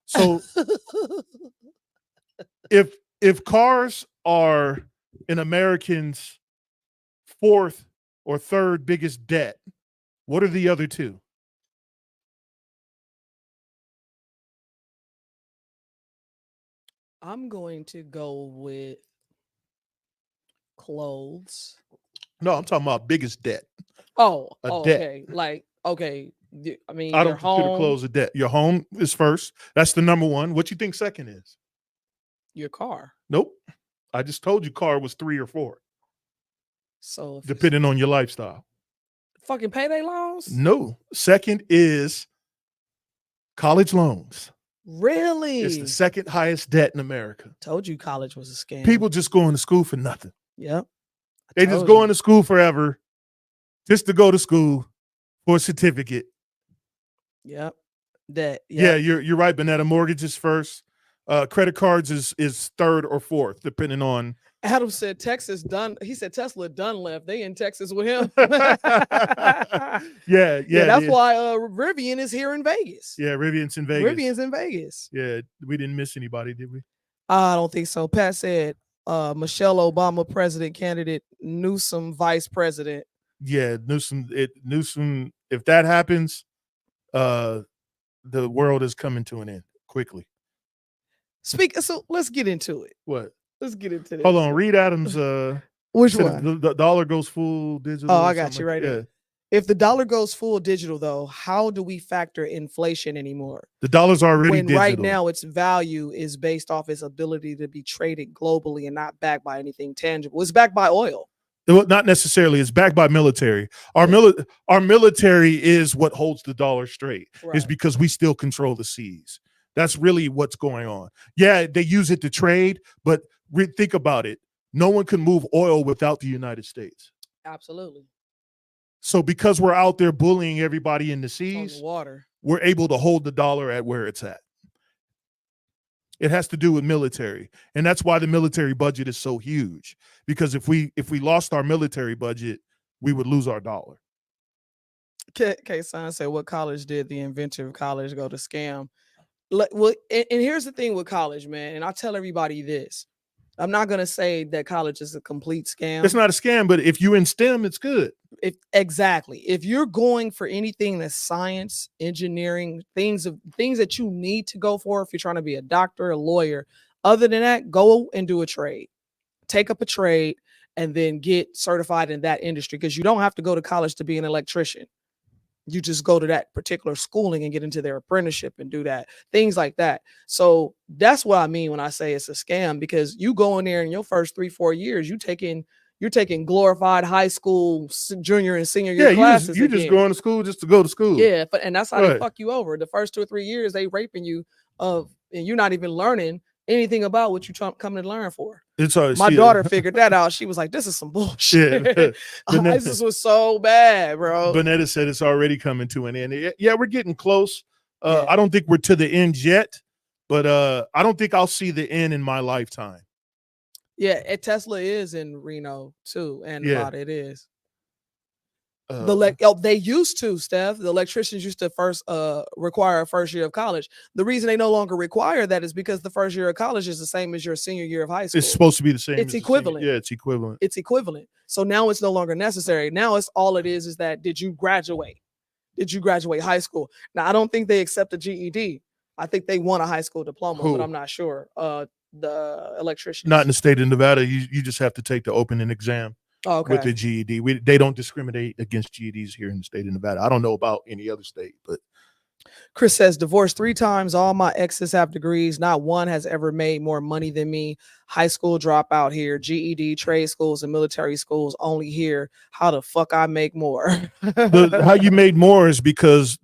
So if cars are an American's fourth or third biggest debt, what are the other two? I'm going to go with clothes. No, I'm talking about biggest debt. Oh, debt. okay. Like, okay. I mean, I your don't consider home, clothes a debt. Your home is first. That's the number one. What you think second is? your car. Nope. I just told you car was 3 or 4, So if depending on your lifestyle. it's fucking payday loans. No. Second is college loans. Really? It's the second highest debt in America. Told you college was a scam. People just going to school for nothing. Yep. They just going to school forever just to go to school for a certificate. Yep. That. Yeah, you're right, Bonetta. Mortgage is first. Credit cards is third or fourth, depending on. Adam said Texas done. He said Tesla done left. They in Texas with him. yeah. That's why Rivian is here in Vegas. Yeah, Rivian's in Vegas. Rivian's in Vegas. Yeah, we didn't miss anybody, did we? I don't think so. Pat said Michelle Obama president candidate, Newsom vice president. Yeah, Newsom. If that happens, the world is coming to an end quickly. So let's get into it. What? Let's get into this. Hold on, Reed Adams. Which one? The dollar goes full digital. Oh, I got you right there. If the dollar goes full digital, though, how do we factor inflation anymore? The dollar's already when digital. Right now its value is based off its ability to be traded globally and not backed by anything tangible. It's backed by oil. Not necessarily. It's backed by military. Our military is what holds the dollar straight. Right. Is because we still control the seas. That's really what's going on. Yeah, they use it to trade, but think about it. No one can move oil without the United States. Absolutely. So because we're out there bullying everybody in the On seas, the water, we're able to hold the dollar at where it's at. It has to do with military. And that's why the military budget is so huge. Because if we lost our military budget, we would lose our dollar. K-Son said, what college did the inventor of college go to scam? Well, and here's the thing with college, man. And I tell everybody this. I'm not going to say that college is a complete scam. It's not a scam, but if you're in STEM, it's good. Exactly. If you're going for anything that's science, engineering, things that you need to go for, if you're trying to be a doctor, a lawyer, other than that, go and do a trade. Take up a trade and then get certified in that industry, because you don't have to go to college to be an electrician. You just go to that particular schooling and get into their apprenticeship and do that, things like that. So that's what I mean when I say it's a scam, because you go in there in your first 3-4 years, you're taking glorified high school junior and senior year classes. You just going to school just to go to school. Yeah, and that's how they fuck you over. The first 2 or 3 years, they raping you and you're not even learning anything about what you coming to learn for. My daughter figured that out. She was like, this is some bullshit. ISIS was so bad, bro. Bonetta said it's already coming to an end. Yeah, we're getting close. I don't think we're to the end yet, but I don't think I'll see the end in my lifetime. Yeah, Tesla is in Reno too, and Nevada it is. They used to, Steph. The electricians used to first require a first year of college. The reason they no longer require that is because the first year of college is the same as your senior year of high school. It's supposed to be the same. It's equivalent. Yeah, it's equivalent. It's equivalent. So now it's no longer necessary. Now it's all it is that did you graduate? Did you graduate high school? Now I don't think they accept a GED. I think they want a high school diploma, but I'm not sure. The electricians. Not in the state of Nevada. You just have to take the opening exam. Oh, okay. With the GED. They don't discriminate against GEDs here in the state of Nevada. I don't know about any other state, but Chris says, divorced 3 times. All my exes have degrees. Not one has ever made more money than me. High school dropout here. GED, trade schools, and military schools only here. How the fuck I make more? How you made more is because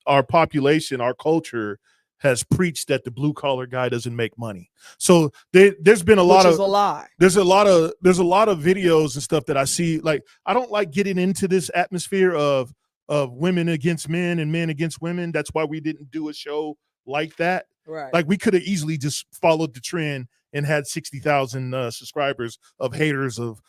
our population, our culture has preached that the blue collar guy doesn't make money. So there's been a lot Which of is a lie. there's a lot of videos and stuff that I see. Like, I don't like getting into this atmosphere of women against men and men against women. That's why we didn't do a show like that. Right. Like, we could have easily just followed the trend and had 60,000 subscribers of haters of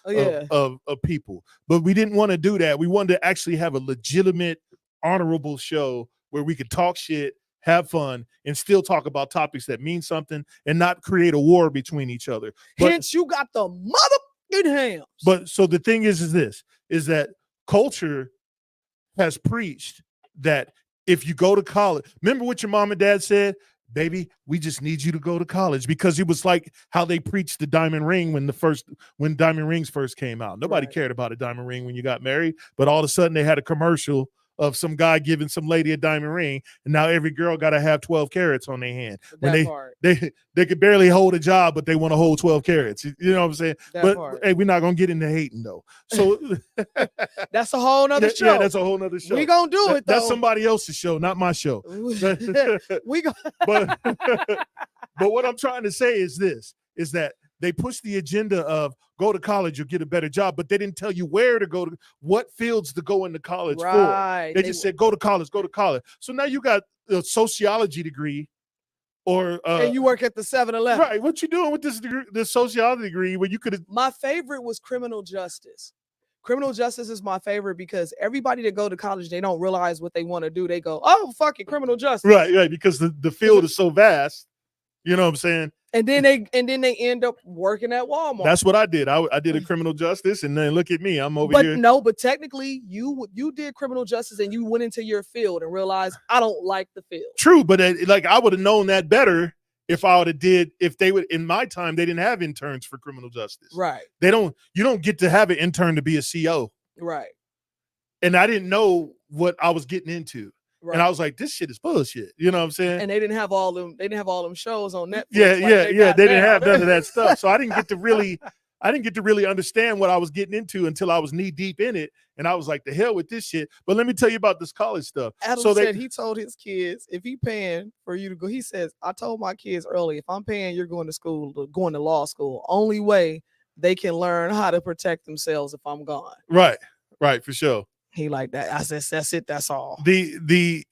people, but we didn't want to do that. We wanted to actually have a legitimate, honorable show where we could talk shit, have fun, and still talk about topics that mean something and not create a war between each other. Hence, you got the motherfucking hams. But so the thing is that culture has preached that if you go to college, remember what your mom and dad said? Baby, we just need you to go to college, because it was like how they preached the diamond ring when diamond rings first came out. Nobody cared about a diamond ring when you got married, but all of a sudden they had a commercial of some guy giving some lady a diamond ring, and now every girl got to have 12 carats on their hand. When they could barely hold a job, but they want to hold 12 carats. You know what I'm saying? Hey, we're not gonna get into hating though. So that's a whole nother show. Yeah, that's a whole nother show. We gonna do it though. That's somebody else's show, not my show. We go. But what I'm trying to say is that they push the agenda of go to college, you'll get a better job, but they didn't tell you where to go, to what fields to go into college for. They just said, go to college. So now you got a sociology degree, or and you work at the 7-Eleven. Right. What you doing with this degree, this sociology degree, when you could have? My favorite was criminal justice. Criminal justice is my favorite because everybody that go to college, they don't realize what they want to do. They go, oh, fuck it, criminal justice. Right, because the field is so vast. You know what I'm saying? And then they end up working at Walmart. That's what I did. I did a criminal justice, and then look at me. I'm over here. But technically, you did criminal justice, and you went into your field and realized I don't like the field. True, but I would have known that better if I would have if they would. In my time, they didn't have interns for criminal justice. Right. You don't get to have an intern to be a CO. Right. And I didn't know what I was getting into. Right. And I was like, this shit is bullshit. You know what I'm saying? And they didn't have all them shows on Netflix. Yeah. They didn't have none of that stuff. So I didn't get to really understand what I was getting into until I was knee deep in it. And I was like, the hell with this shit. But let me tell you about this college stuff. Adam said he told his kids, if he paying for you to go, he says, I told my kids early, if I'm paying, you're going to law school. Only way they can learn how to protect themselves if I'm gone. Right, for sure. He like that. I said, that's it. That's all. These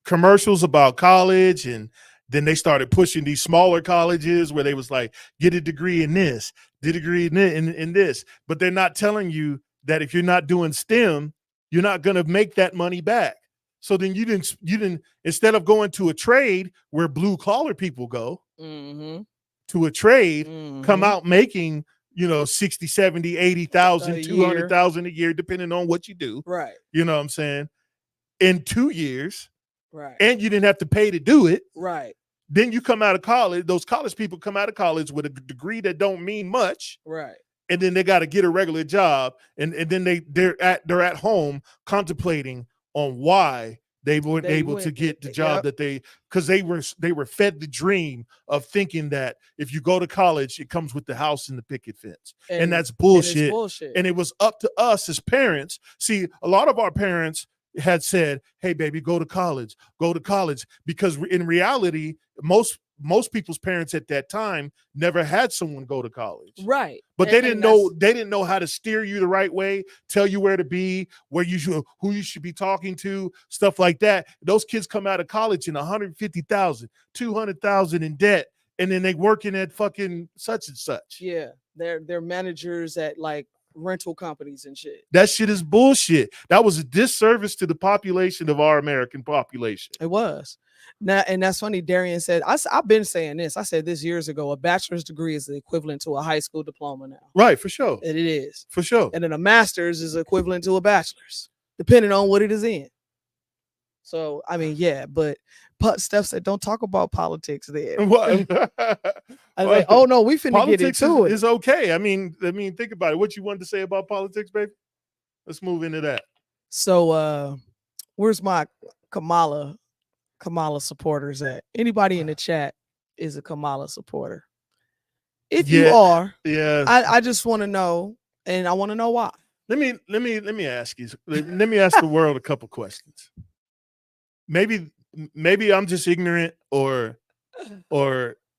commercials about college, and then they started pushing these smaller colleges where they was like, get a degree in this, get a degree in this. But they're not telling you that if you're not doing STEM, you're not going to make that money back. So then you didn't instead of going to a trade where blue collar people go to a trade, come out making 60, 70, 80,000, 200,000 a year, depending on what you do. Right. You know what I'm saying? In 2 years. Right. And you didn't have to pay to do it. Right. Then you come out of college. Those college people come out of college with a degree that don't mean much. Right. And then they got to get a regular job. And then they're at home contemplating on why they weren't able to get the job that because they were fed the dream of thinking that if you go to college, it comes with the house and the picket fence. And that's bullshit. And it was up to us as parents. See, a lot of our parents had said, hey, baby, go to college, because in reality, most people's parents at that time never had someone go to college. Right. But they didn't know how to steer you the right way, tell you where to be, who you should be talking to, stuff like that. Those kids come out of college in 150,000, 200,000 in debt, and then they working at fucking such and such. Yeah. They're managers at like rental companies and shit. That shit is bullshit. That was a disservice to the population of our American population. It was. Now, and that's funny. Darian said, I've been saying this. I said this years ago. A bachelor's degree is the equivalent to a high school diploma now. Right, for sure. And it is. For sure. And then a master's is equivalent to a bachelor's, depending on what it is in. So, I mean, yeah, but Steph said, don't talk about politics there. I was like, oh no, we finna get into it. It's okay. I mean, think about it. What you wanted to say about politics, baby? Let's move into that. So, where's my Kamala supporters at? Anybody in the chat is a Kamala supporter. If you are, I just want to know, and I want to know why. Let me ask you. Let me ask the world a couple questions. Maybe maybe I'm just ignorant, or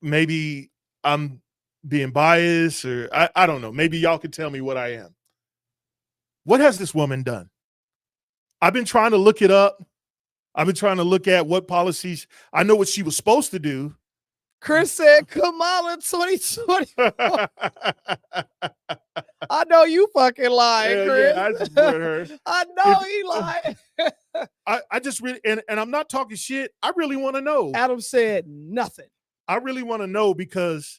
maybe I'm being biased, or I don't know. Maybe y'all could tell me what I am. What has this woman done? I've been trying to look it up. I've been trying to look at what policies. I know what she was supposed to do. Chris said Kamala 2020. I know you fucking lying, Chris. Yeah, I support her. I know he lying. I just really, and I'm not talking shit. I really want to know. Adam said nothing. I really want to know, because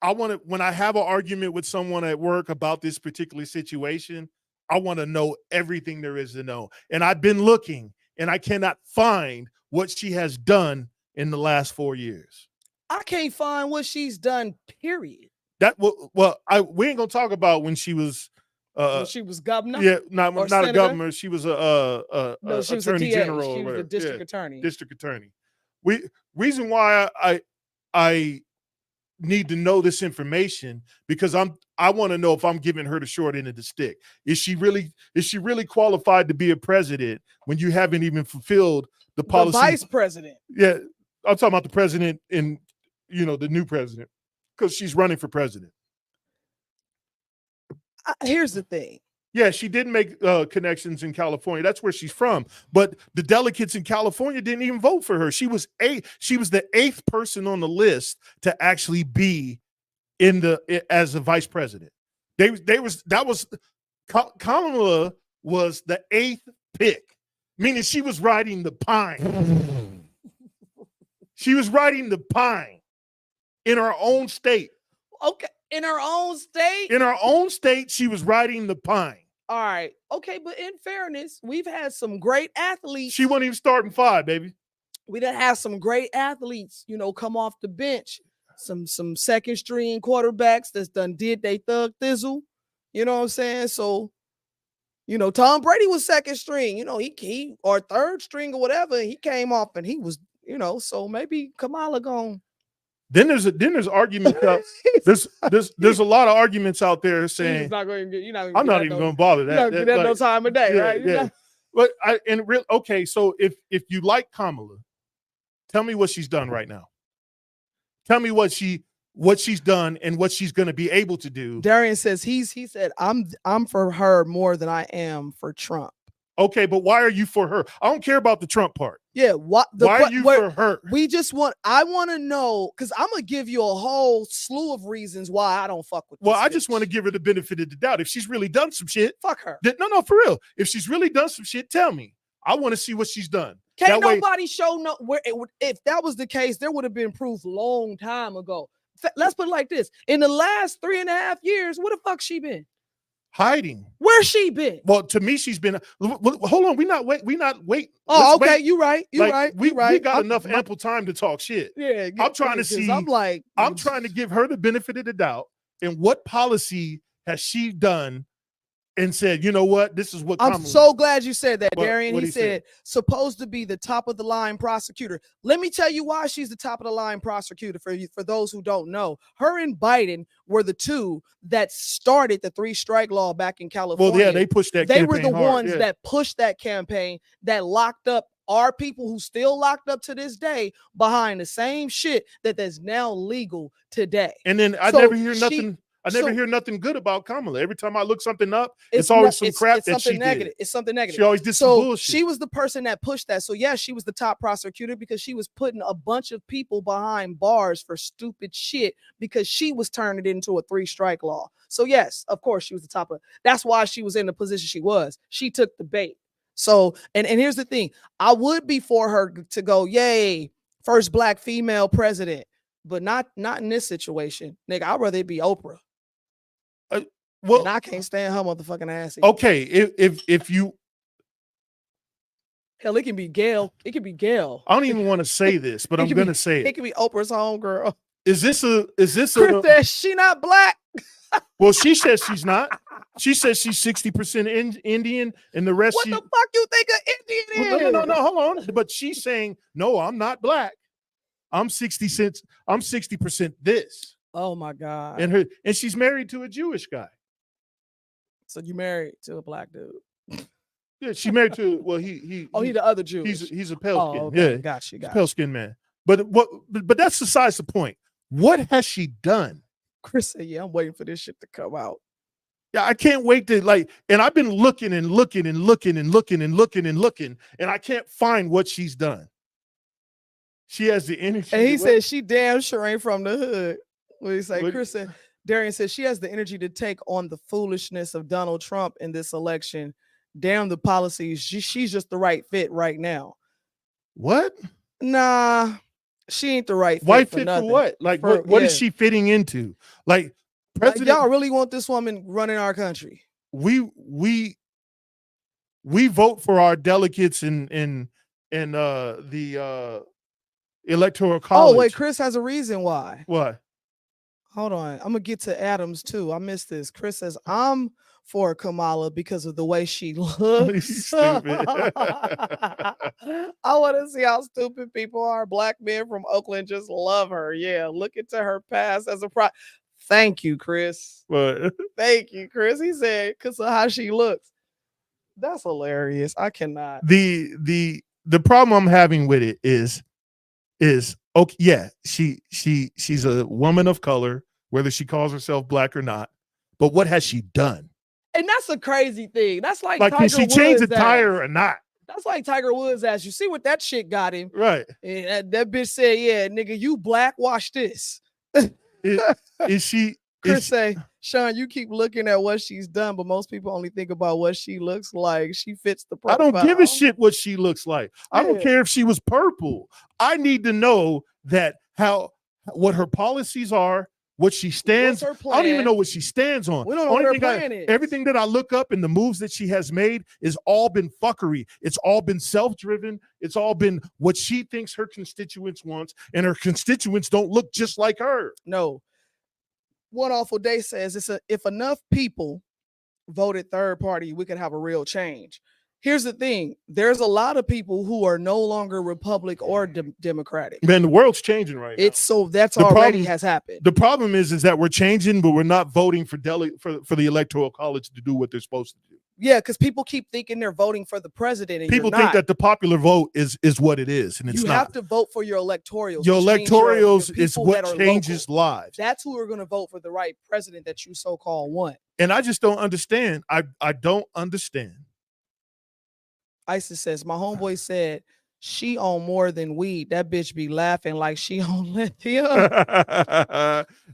I want to, when I have an argument with someone at work about this particular situation, I want to know everything there is to know. And I've been looking, and I cannot find what she has done in the last 4 years. I can't find what she's done, period. That we ain't gonna talk about when she was When she was governor. yeah, not or a senator? governor. She was No, she was attorney a TA. general. She or was the whatever. district Yeah, attorney. district attorney. Reason why I need to know this information, because I want to know if I'm giving her the short end of the stick. Is she really qualified to be a president when you haven't even fulfilled the policy? The vice president. Yeah, I'm talking about the president and the new president, because she's running for president. Here's the thing. Yeah, she did make connections in California. That's where she's from. But the delegates in California didn't even vote for her. She was the 8th person on the list to actually be as a vice president. Kamala was the 8th pick, meaning she was riding the pine. She was riding the pine in her own state. Okay, in her own state? In her own state, she was riding the pine. All right. Okay, but in fairness, we've had some great athletes. She wasn't even starting 5, baby. We done had some great athletes, come off the bench. Some second string quarterbacks that's done did they thug thizzle. You know what I'm saying? So, Tom Brady was second string, he or third string or whatever. He came off and he was, so maybe Kamala gone. Then there's arguments out. There's a lot of arguments out there saying not going to get, I'm not even going to bother that. Get that no time of day, right? Yeah. But okay. So if you like Kamala, tell me what she's done right now. Tell me what she's done and what she's going to be able to do. Darian says he said I'm for her more than I am for Trump. Okay, but why are you for her? I don't care about the Trump part. Yeah, why are you for her? I want to know, because I'm gonna give you a whole slew of reasons why I don't fuck with this I bitch. just want to give her the benefit of the doubt. If she's really done some shit, fuck her. No, for real. If she's really done some shit, tell me. I want to see what she's done. Can't nobody show where it would. If that was the case, there would have been proof long time ago. Let's put it like this: in the last 3.5 years, where the fuck she been? Hiding. Where's she been? Well, to me, she's been. Hold on, we not wait. Oh, okay, you right. You right. We got ample time to talk shit. Yeah, I'm trying to see. I'm trying to give her the benefit of the doubt. And what policy has she done and said, you know what, this is what I'm so glad you said that, Darian. He said supposed to be the top of the line prosecutor. Let me tell you why she's the top of the line prosecutor for those who don't know. Her and Biden were the two that started the 3-strike law back in California. Well, yeah, they pushed that. They were the hard, ones that pushed that campaign, that locked up our people who still locked up to this day behind the same shit that's now legal today. And then I never hear nothing. I never hear nothing good about Kamala. Every time I look something up, it's always some crap that she negative. did. It's something negative. She always did some bullshit. She was the person that pushed that. So yeah, she was the top prosecutor because she was putting a bunch of people behind bars for stupid shit because she was turning it into a 3-strike law. So yes, of course she was the top of. That's why she was in the position she was. She took the bait. So and here's the thing: I would be for her to go, yay, first black female president, but not in this situation, nigga. I'd rather it be Oprah. Well, and I can't stand her motherfucking ass either. Okay, if you hell, it can be Gail. It can be Gail. I don't even want to say this, but I'm gonna say it. It can be Oprah's homegirl. Is this Chris says she not black? Well, she says she's not. She says she's 60% Indian, and the rest. What the fuck you think an Indian is? No, hold on. But she's saying no, I'm not black. I'm 60% this. Oh my God. And she's married to a Jewish guy. So you married to a black dude. Yeah, she married to. Well, he. Oh, he he- the other Jewish. he's a pale Oh, skin. okay. Yeah, Got you. he's a Got pale you. skin man. But But that's besides the point. What has she done? Chris said, "Yeah, I'm waiting for this shit to come out." Yeah, I can't wait to like. And I've been looking and looking and looking and looking and looking and looking, and I can't find what she's done. She has the energy. And he to- said, "She damn sure ain't from the hood." What he say? What- Chris said, Darian said she has the energy to take on the foolishness of Donald Trump in this election. Damn the policies. She's just the right fit right now. What? Nah, she ain't the right fit. Why for fit for nothing. what? Like For- what is yeah. she fitting into? Like Like, President, y'all really want this woman running our country? we vote for our delegates in the electoral college. Oh wait, Chris has a reason why. What? Hold on, I'm gonna get to Adams too. I missed this. Chris says I'm for Kamala because of the way she looks. Stupid. I want to see how stupid people are. Black men from Oakland just love her. Yeah, look into her past as a pro. Thank you, Chris. What? Thank you, Chris. He said because of how she looks. That's hilarious. I cannot. The problem I'm having with it is okay, yeah, she's a woman of color, whether she calls herself black or not. But what has she done? And that's a crazy thing. That's like Like, can Tiger she change the Woods' tire ass. or not? That's like Tiger Woods' ass. You see what that shit got him? Right. And that bitch said, "Yeah, nigga, you black. Watch this." Is she? Chris say, "Sean, you keep looking at what she's done, but most people only think about what she looks like. She fits the I profile." don't give a shit what she looks like. I don't Yeah. care if she was purple. I need to know that what her policies are, what she stands. What's her I don't even plan? know what she stands on. We don't know what her Only thing plan is. Everything that I look up and the moves that she has made is all been fuckery. It's all been self-driven. It's all been what she thinks her constituents wants, and her constituents don't look just like her. No. One Awful Day says if enough people voted third party, we could have a real change. Here's the thing: there's a lot of people who are no longer Republic or Democratic. Man, the world's changing right now. It's so that's The already problem- has happened. The problem is that we're changing, but we're not voting for the electoral college to do what they're supposed to do. Yeah, because people keep thinking they're voting for the president, and People you're think not. that the popular vote is what it is, and it's you not. have to vote for your electorials. Your which means electorials your is people what that are changes local. lives. That's who are going to vote for the right president that you so-called want. And I just don't understand. I don't understand. Isis says, my homeboy said she on more than weed. That bitch be laughing like she on lithium.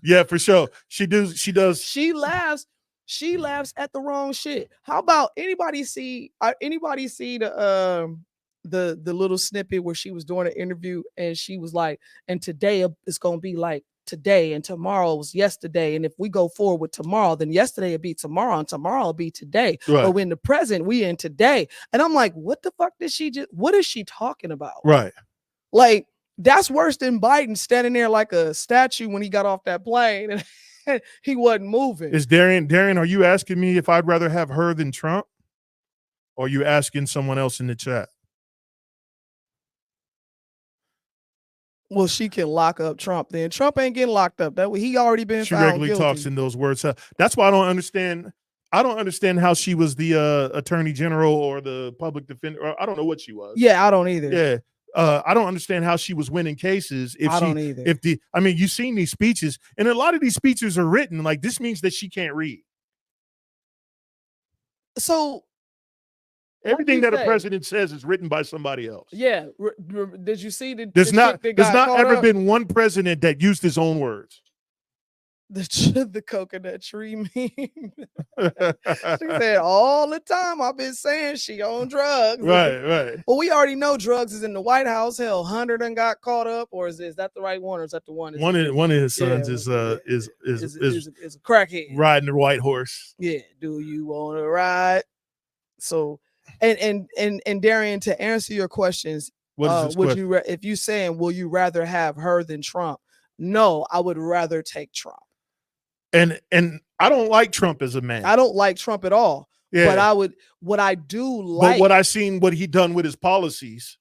Yeah, for sure. She does. She laughs at the wrong shit. How about anybody see the little snippet where she was doing an interview and she was like, and today it's gonna be like today, and tomorrow was yesterday, and if we go forward with tomorrow, then yesterday will be tomorrow, and tomorrow will be today. Right. But in the present, we in today. And I'm like, what the fuck did she just? What is she talking about? Right. Like, that's worse than Biden standing there like a statue when he got off that plane and he wasn't moving. Is Darian, are you asking me if I'd rather have her than Trump? Or are you asking someone else in the chat? Well, she can lock up Trump. Then Trump ain't getting locked up. That he already been She found regularly guilty. talks in those words. That's why I don't understand. I don't understand how she was the attorney general or the public defender. Or I don't know what she was. Yeah, I don't either. Yeah. I don't understand how she was winning cases. Don't either. You've seen these speeches, and a lot of these speeches are written like this means that she can't read. So Everything you that a say? president says is written by somebody else. yeah, did you see the? There's the not chick that there's got not caught ever up? been one president that used his own words. the coconut tree meme. She said all the time I've been saying she on drugs. Right. Well, we already know drugs is in the White House. Hell, Hunter done got caught up, or is that the right one, or is that the one? One of his sons Yeah, is a crackhead. riding the white horse. Yeah. Do you want to ride? So, and Darian, to answer your questions, What is this would question? you if you saying will you rather have her than Trump? No, I would rather take Trump. And I don't like Trump as a man. I don't like Trump at all. Yeah. But I would. What I do like. But what I seen, what he done with his policies,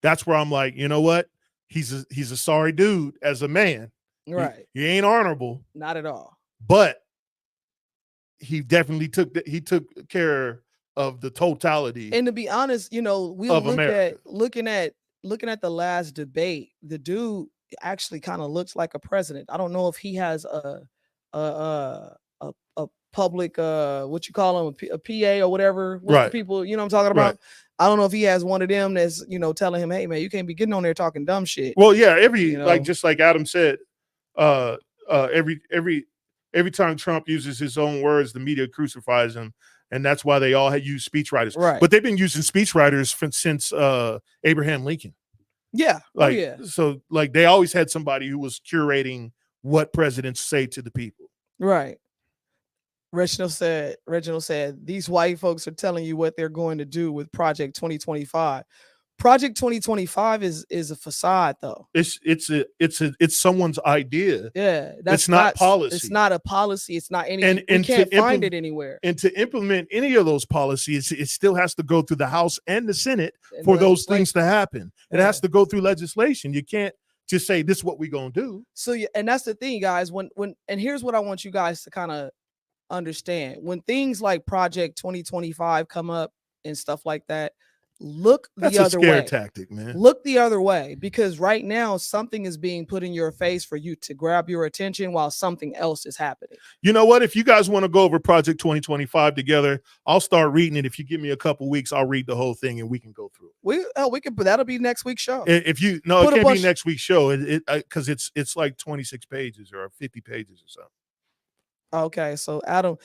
that's where I'm like, you know what? He's a sorry dude as a man. Right. He ain't honorable, Not at all. but he definitely took care of the totality And to be honest, you know, we'll of look America. at looking at the last debate. The dude actually kind of looks like a president. I don't know if he has a public what you call him, a PA or whatever. What's the Right. people, you know what I'm talking Right. about? I don't know if he has one of them that's, you know, telling him, hey man, you can't be getting on there talking dumb shit. Well, yeah, You like know? just like Adam said, every time Trump uses his own words, the media crucifies him, and that's why they all use speechwriters. Right. But they've been using speechwriters since Abraham Lincoln. Yeah. Like, oh yeah. so like they always had somebody who was curating what presidents say to the people. Right. Reginald said, these white folks are telling you what they're going to do with Project 2025. Project 2025 is a facade, though. It's someone's idea. Yeah, that's It's not policy. It's not a policy. It's not any. And we can't to find it anywhere. And to implement any of those policies, it still has to go through the House and the Senate And for those legislation. things to happen. It Yeah. has to go through legislation. You can't just say this is what we're gonna do. So yeah, and that's the thing, guys. When and here's what I want you guys to kind of understand: when things like Project 2025 come up and stuff like that, look That's the a other scare way. tactic, man. Look the other way, because right now something is being put in your face for you to grab your attention while something else is happening. You know what? If you guys want to go over Project 2025 together, I'll start reading it. If you give me a couple weeks, I'll read the whole thing and we can go through it. We can, that'll be next week's show. If you Put a it can't bunch- be next week's show. Because it's like 26 pages or 50 pages or something. Okay, so Adam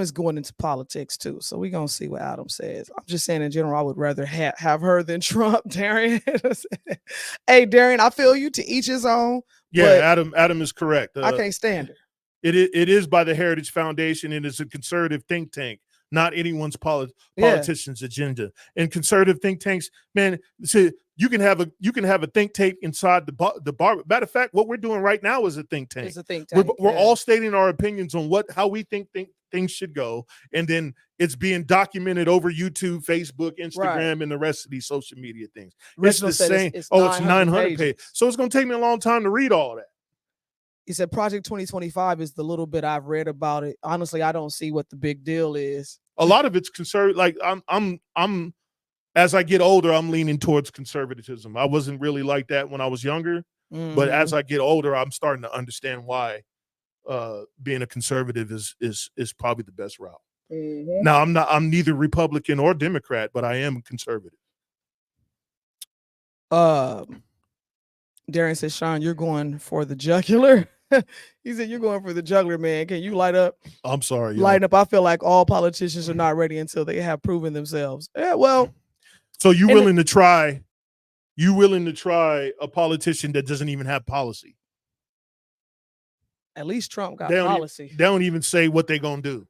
is going into politics too, so we're gonna see what Adam says. I'm just saying in general, I would rather have her than Trump, Darian. Hey, Darian, I feel you, to each his own. Yeah, but Adam is correct. I can't stand it. It is by the Heritage Foundation, and it's a conservative think tank, not anyone's politician's agenda. And conservative think tanks, man, see, you can have a think tank inside the bar. Matter of fact, what we're doing right now is a think tank. It's a think tank. We're yeah. all stating our opinions on how we think things should go, and then it's being documented over YouTube, Facebook, Instagram, and the rest of these social media things. Reginald it's the said same. it's It's 900 pages. pages. So it's going to take me a long time to read all that. He said Project 2025 is the little bit I've read about it. Honestly, I don't see what the big deal is. A lot of it's conservative. Like I'm as I get older, I'm leaning towards conservatism. I wasn't really like that when I was younger, but as I get older, I'm starting to understand why being a conservative is probably the best route. Now I'm neither Republican or Democrat, but I am conservative. Darian says, Sean, you're going for the jugular. He said, you're going for the jugular, man. Can you light up? I'm sorry. Lighten up. I feel like all politicians are not ready until they have proven themselves. Yeah, well. So you willing to try a politician that doesn't even have policy? At least Trump got They policy. They don't even say what they're gonna do.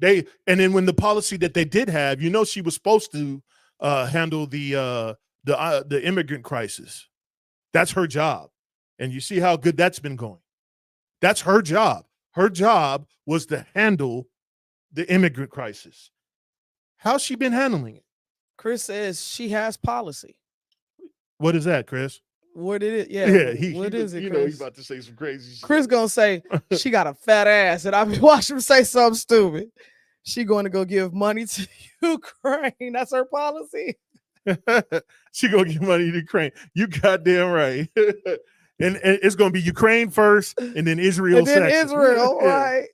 And then when the policy that they did have, she was supposed to handle the immigrant crisis. That's her job. And you see how good that's been going. That's her job. Her job was to handle the immigrant crisis. How's she been handling it? Chris says she has policy. What is that, Chris? What is it? Yeah. What is it, Chris? He's about to say some crazy shit. Chris gonna say she got a fat ass, and I've been watching him say something stupid. She going to go give money to Ukraine. That's her policy. She gonna give money to Ukraine. You goddamn right. And it's gonna be Ukraine first, and then Israel second. Israel, right?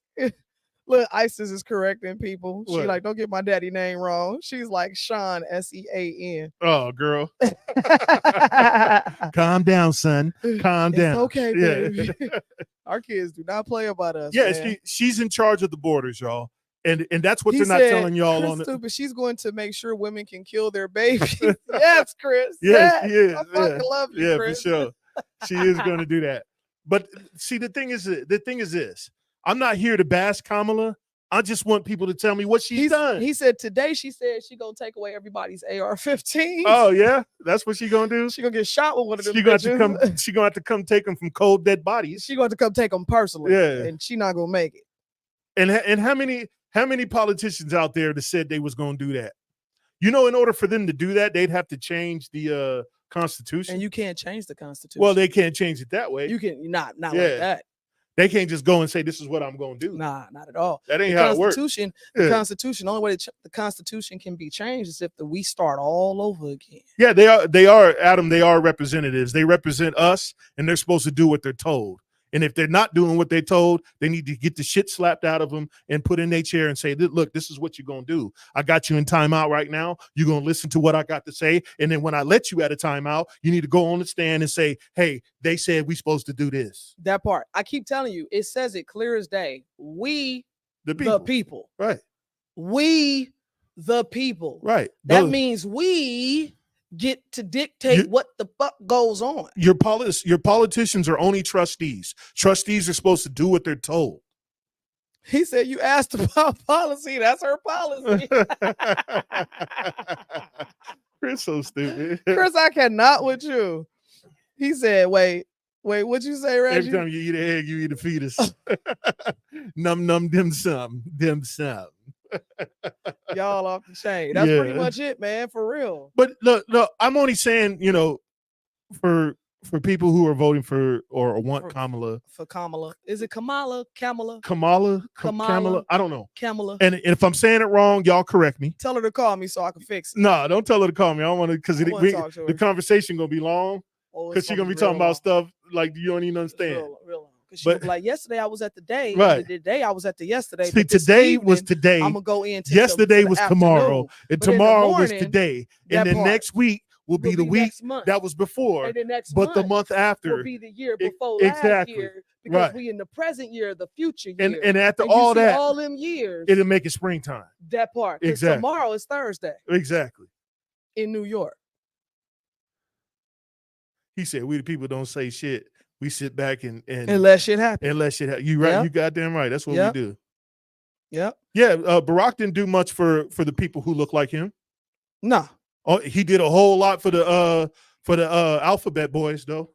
Look, ISIS is correcting people. She What? like, don't get my daddy name wrong. She's like Sean, Sean. Oh, girl. Calm down, son. Calm down. Okay, Yeah. baby. Our kids do not play about us. Yeah, man. she's in charge of the borders, y'all. And that's what He they're not said, telling y'all Chris on the stupid. She's going to make sure women can kill their babies. Yes, Chris. Yes, she is. I fucking love you, Yeah, Chris. for sure. She is going to do that. But see, the thing is this. I'm not here to bash Kamala. I just want people to tell me what she's done. He said today she said she gonna take away everybody's AR-15s. Oh yeah, that's what she gonna do. She gonna get shot with one of them. She gonna have to come take them from cold dead bodies. She going to come take them personally. Yeah. And she not gonna make it. And how many politicians out there that said they was gonna do that? In order for them to do that, they'd have to change the Constitution. And you can't change the Constitution. Well, they can't change it that way. you can not Yeah. like that. They can't just go and say, this is what I'm going to do. Nah, not at all. That ain't The how it works. Constitution, Yeah. the Constitution, the only way the Constitution can be changed is if we start all over again. Yeah, they are, Adam, they are representatives. They represent us, and they're supposed to do what they're told. And if they're not doing what they're told, they need to get the shit slapped out of them and put in their chair and say, look, this is what you're going to do. I got you in timeout right now. You're going to listen to what I got to say. And then when I let you at a timeout, you need to go on the stand and say, hey, they said we're supposed to do this. That part. I keep telling you, it says it clear as day. We, The the people. people. Right. We, the people. Right. That Those- means we get to dictate You- what the fuck goes on. your politicians are only trustees. Trustees are supposed to do what they're told. He said, you asked about policy. That's her policy. Chris so stupid. Chris, I cannot with you. He said, wait, what'd you say, Reggie? Every time you eat an egg, you eat a fetus. Num num dim sum. Y'all off the chain. That's pretty Yeah. much it, man, for real. But look, I'm only saying, for people who are voting for or want For- Kamala. For Kamala. Is it Kamala? Kamala? Kamala? Kamala. I don't know. Kamala. And if I'm saying it wrong, y'all correct me. Tell her to call me so I can fix it. No, don't tell her to call me. I don't want to, because I wanna talk to the her. conversation gonna be long. Oh, Because it's she's gonna be real talking long. about stuff like you don't even It's understand. real long. Because But- she like, yesterday I was at the day. and Right. The day I was at the yesterday. See, but this today was evening, today. I'm gonna go into Yesterday the was tomorrow, afternoon. and But in the tomorrow was morning, today, that and then part next week will be the week next month. that was before, And the next but the month will after. be the year E- before exactly. last year because Right. we in the present year, the future year. And after And you all see that, all them years, it'll make it springtime. that part. 'Cause Exactly. tomorrow is Thursday Exactly. in New York. He said, "We the people don't say shit. We sit back and Unless shit happens. let shit happen." You right? Yep. You goddamn right. That's what Yep. we do. Yep. Yeah. Barack didn't do much for the people who look like him. No. Oh, he did a whole lot for the alphabet boys though.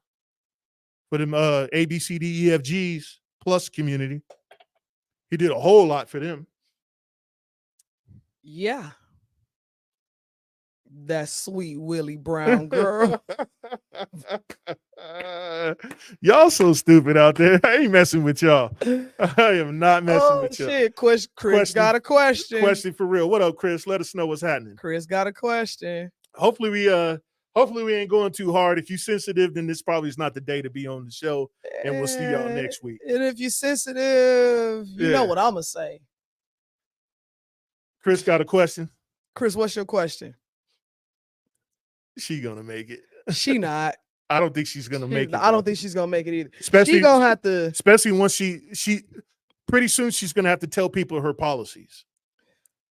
For them A B C D E F G's plus community. He did a whole lot for them. Yeah. That sweet Willie Brown girl. Y'all so stupid out there. I ain't messing with y'all. I am not messing Oh with y'all. shit. Chris Question- got a question. Question for real. What up, Chris? Let us know what's happening. Chris got a question. Hopefully we ain't going too hard. If you're sensitive, then this probably is not the day to be on the show. And we'll see y'all next week. And if you're sensitive, you know Yeah. what I'm gonna say. Chris got a question. Chris, what's your question? She gonna make it. She not. I don't think she's gonna make it. I don't though. think she's gonna make it either. especially She gonna have to. especially once she pretty soon she's gonna have to tell people her policies.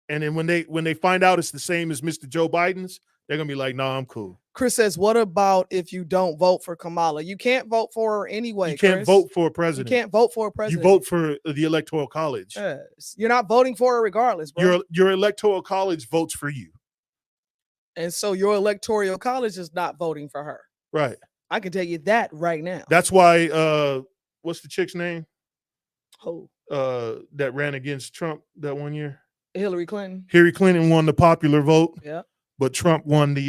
And then when they find out it's the same as Mr. Joe Biden's, they're gonna be like, "No, I'm cool." Chris says, "What about if you don't vote for Kamala? You can't vote for her anyway. You can't Chris. vote for a You president. can't vote for a You president. vote for the electoral college. Yes. You're not voting for her regardless, bro. Your electoral college votes for you. And so your electoral college is not voting for her. Right. I can tell you that right now. That's why what's the chick's name? Oh, That ran against Trump that one year. Hillary Clinton. Hillary Clinton won the popular vote, Yeah. but Trump won the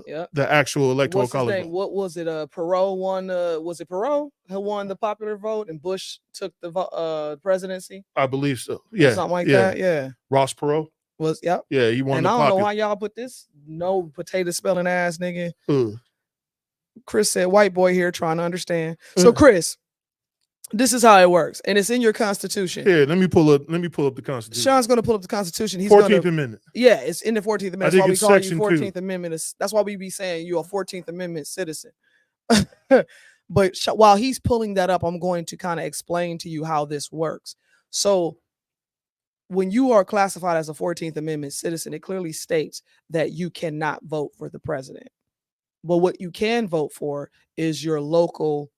Yeah. actual electoral What's his college name? vote. What was it? Perot won. Was it Perot who won the popular vote, and Bush took the presidency? I believe so. Yeah. Something like yeah. that. Yeah. Ross Perot. Was yep. Yeah, he won And the I don't know popular. why y'all put this no potato spelling ass nigga. Ugh. Chris said, "White boy here trying to understand." So Chris, this is how it works, and it's in your Constitution. Here, let me pull up the Constitution. Sean's going to pull up the Constitution. He's 14th going to, Amendment. yeah, it's in the 14th Amendment. That's think why we it's call you section 14th 2. Amendment. That's why we be saying you're a 14th Amendment citizen. But while he's pulling that up, I'm going to kind of explain to you how this works. So when you are classified as a 14th Amendment citizen, it clearly states that you cannot vote for the president. But what you can vote for is your local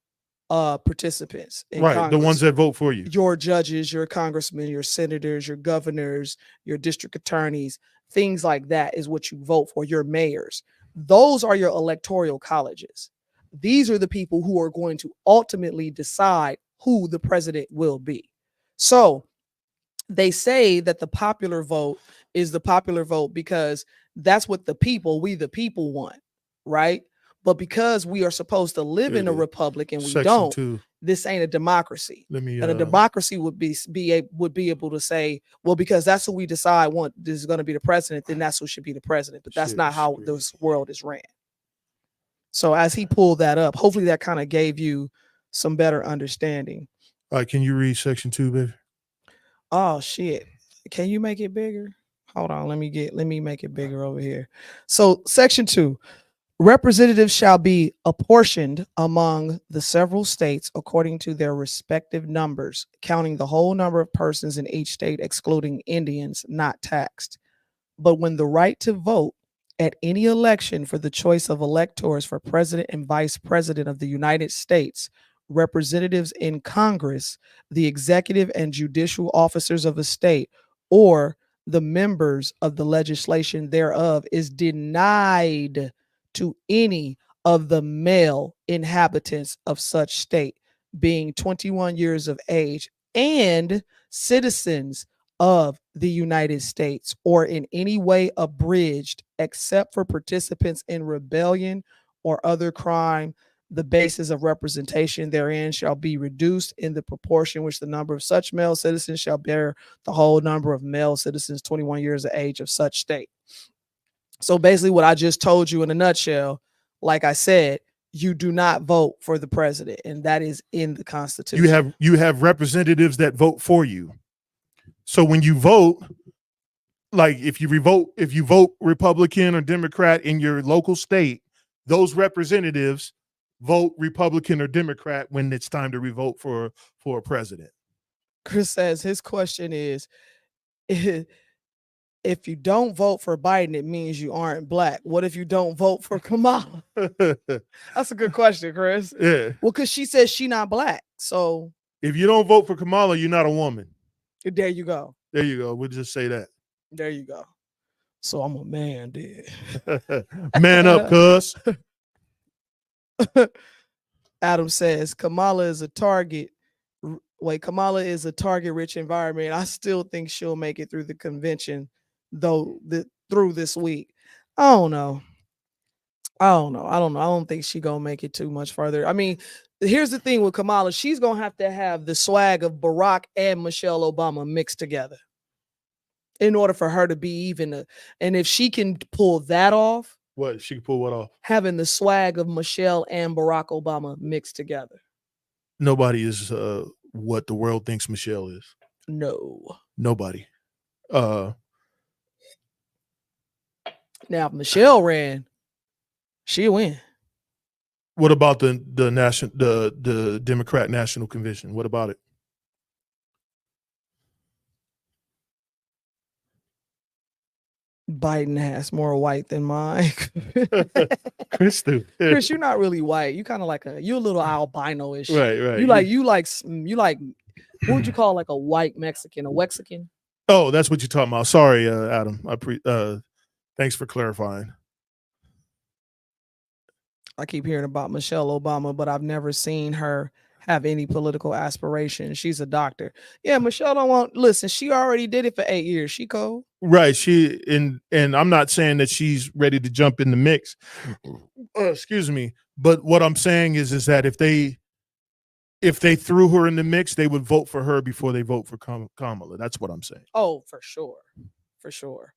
participants in Right. The Congress. ones that vote for you. Your judges, your congressmen, your senators, your governors, your district attorneys, things like that is what you vote for, your mayors. Those are your electoral colleges. These are the people who are going to ultimately decide who the president will be. So they say that the popular vote is the popular vote because that's what the people, we the people want, right? But because we are supposed to live in a Yeah. republic and we Section don't, 2. this ain't a democracy. Let me. And a democracy would be able to say, well, because that's who we decide is going to be the president, then that's who should be the president. But that's not how this world is ran. So as he pulled that up, hopefully that kind of gave you some better understanding. All right, can you read section 2, baby? Oh shit. Can you make it bigger? Hold on, let me make it bigger over here. So section 2, representatives shall be apportioned among the several states according to their respective numbers, counting the whole number of persons in each state, excluding Indians not taxed. But when the right to vote at any election for the choice of electors for president and vice president of the United States, representatives in Congress, the executive and judicial officers of a state, or the members of the legislation thereof is denied to any of the male inhabitants of such state, being 21 years of age and citizens of the United States, or in any way abridged, except for participants in rebellion or other crime, the basis of representation therein shall be reduced in the proportion which the number of such male citizens shall bear the whole number of male citizens 21 years of age of such state. So basically what I just told you in a nutshell, like I said, you do not vote for the president, and that is in the Constitution. You have representatives that vote for you. So when you vote, like if you vote Republican or Democrat in your local state, those representatives vote Republican or Democrat when it's time to revote for a president. Chris says his question is, if you don't vote for Biden, it means you aren't black. What if you don't vote for Kamala? That's a good question, Chris. Yeah. Well, because she says she's not black. So if you don't vote for Kamala, you're not a woman. There you go. There you go. We'll just say that. There you go. So I'm a man, dude. Man up, cuz. Adam says Kamala is a target. Kamala is a target-rich environment. I still think she'll make it through the convention, though. Through this week, I don't know. I don't think she gonna make it too much further. I mean, here's the thing with Kamala: she's gonna have to have the swag of Barack and Michelle Obama mixed together in order for her to be even. And if she can pull that off, what she can pull what off? Having the swag of Michelle and Barack Obama mixed together. Nobody is what the world thinks Michelle is. No. Nobody. Now, if Michelle ran, she'll win. What about the Democrat National Convention? What about it? Biden has more white than mine. Chris, you're not really white. You kind of like you're a little albino-ish. Right. You like what would you call like a white Mexican, a Wexican? Oh, that's what you're talking about. Sorry, Adam. Thanks for clarifying. I keep hearing about Michelle Obama, but I've never seen her have any political aspirations. She's a doctor. Yeah, Michelle don't want. Listen, she already did it for 8 years. She cold. Right. And I'm not saying that she's ready to jump in the mix. Excuse me. But what I'm saying is that if they threw her in the mix, they would vote for her before they vote for Kamala. That's what I'm saying. Oh, for sure. For sure.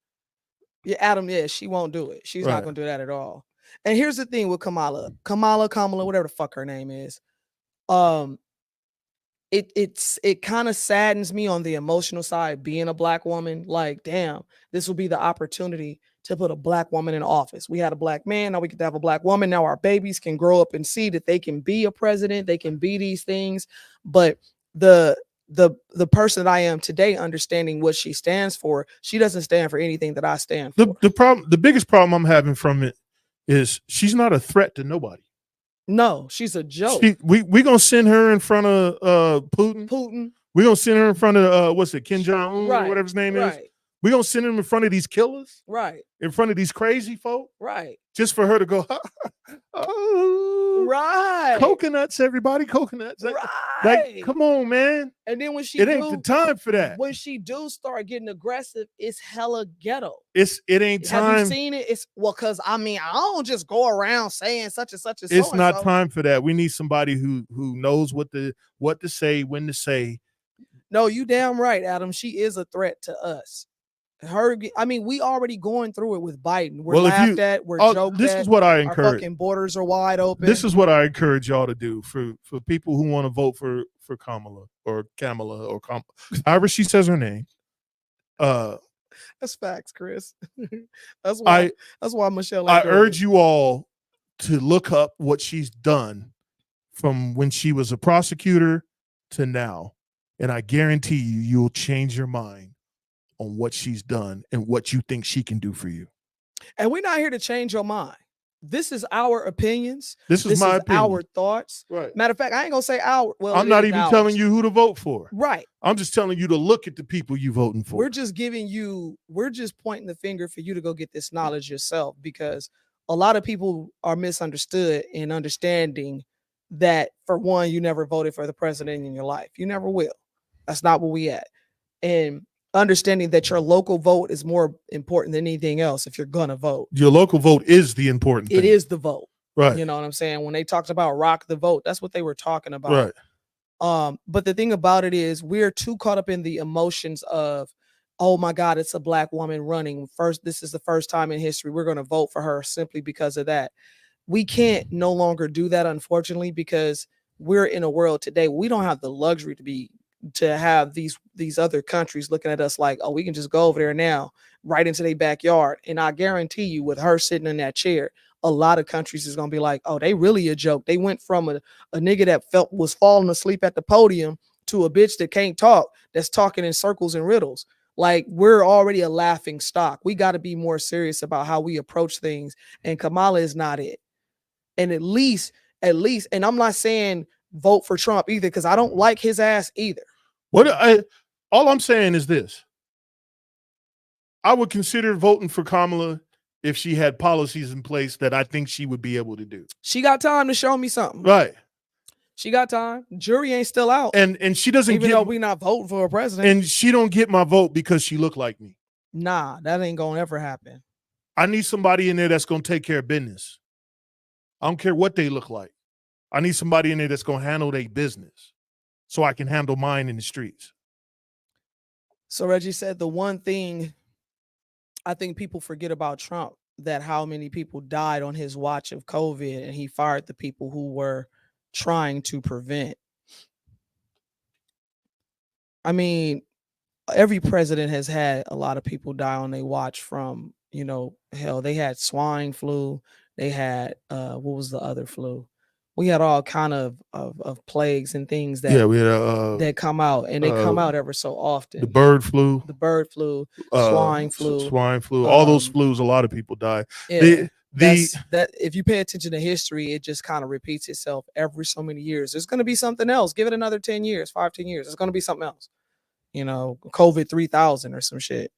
Yeah, Adam, yeah, she won't do it. She's not going to do that at all. And here's the thing with Kamala, whatever the fuck her name is. It kind of saddens me on the emotional side being a black woman. Like, damn, this will be the opportunity to put a black woman in office. We had a black man, now we get to have a black woman. Now our babies can grow up and see that they can be a president, they can be these things. But the person that I am today, understanding what she stands for, she doesn't stand for anything that I stand for. The biggest problem I'm having from it is she's not a threat to nobody. No, she's a joke. We're gonna send her in front of Putin. Putin. We're gonna send her in front of Kim Jong-un, or whatever his name is. We gonna send him in front of these killers, Right. in front of these crazy folk, Right. just for her to go, oh, Right. coconuts, everybody, coconuts. Right. Like, come on, man. And then when she It ain't the time for that. when she do start getting aggressive, it's hella ghetto. It ain't Have you time. seen it? It's because I mean, I don't just go around saying such and such and so. It's not time for that. We need somebody who knows what to say, when to say. No, you damn right, Adam. She is a threat to us. I mean, we already going through it with Biden. We're laughed at. We're joked this at. is what I Our encourage. fucking borders are wide open. This is what I encourage y'all to do for people who want to vote for Kamala or however she says her name. That's facts, Chris. That's why Michelle. I urge you all to look up what she's done from when she was a prosecutor to now, and I guarantee you'll change your mind on what she's done and what you think she can do for you. And we're not here to change your mind. This is our opinions. This is my opinion. Our thoughts. Right. Matter of fact, I ain't gonna say our. Well, I'm not even telling you who to vote for. Right. I'm just telling you to look at the people you voting for. We're just pointing the finger for you to go get this knowledge yourself, because a lot of people are misunderstood in understanding that, for one, you never voted for the president in your life. You never will. That's not where we at. And understanding that your local vote is more important than anything else. If you're gonna vote, your local vote is the important thing. It is the vote, right? You know what I'm saying? When they talked about rock the vote, that's what they were talking about, right? But the thing about it is, we're too caught up in the emotions of, oh my God, it's a black woman running first. This is the first time in history we're gonna vote for her simply because of that. We can't no longer do that, unfortunately, because we're in a world today. We don't have the luxury to have these other countries looking at us like, oh, we can just go over there now, right into their backyard. And I guarantee you, with her sitting in that chair, a lot of countries is gonna be like, oh, they really a joke. They went from a nigga that was falling asleep at the podium to a bitch that can't talk, that's talking in circles and riddles. Like, we're already a laughing stock. We got to be more serious about how we approach things. And Kamala is not it. And at least, and I'm not saying vote for Trump either, because I don't like his ass either. All I'm saying is this. I would consider voting for Kamala if she had policies in place that I think she would be able to do. She got time to show me something. Right. She got time. Jury ain't still out. And she doesn't even though we not voting for a president. And she don't get my vote because she look like me. Nah, that ain't gonna ever happen. I need somebody in there that's gonna take care of business. I don't care what they look like. I need somebody in there that's gonna handle their business so I can handle mine in the streets. So Reggie said the one thing I think people forget about Trump, that how many people died on his watch of COVID, and he fired the people who were trying to prevent. I mean, every president has had a lot of people die on their watch from, hell, they had swine flu. They had, what was the other flu? We had all kind of plagues and things that we had that come out, and they come out ever so often. The bird flu, swine flu, all those flus. A lot of people die. Yeah, that if you pay attention to history, it just kind of repeats itself every so many years. There's going to be something else. Give it another 10 years, 10 years. It's going to be something else. COVID 3000 or some shit.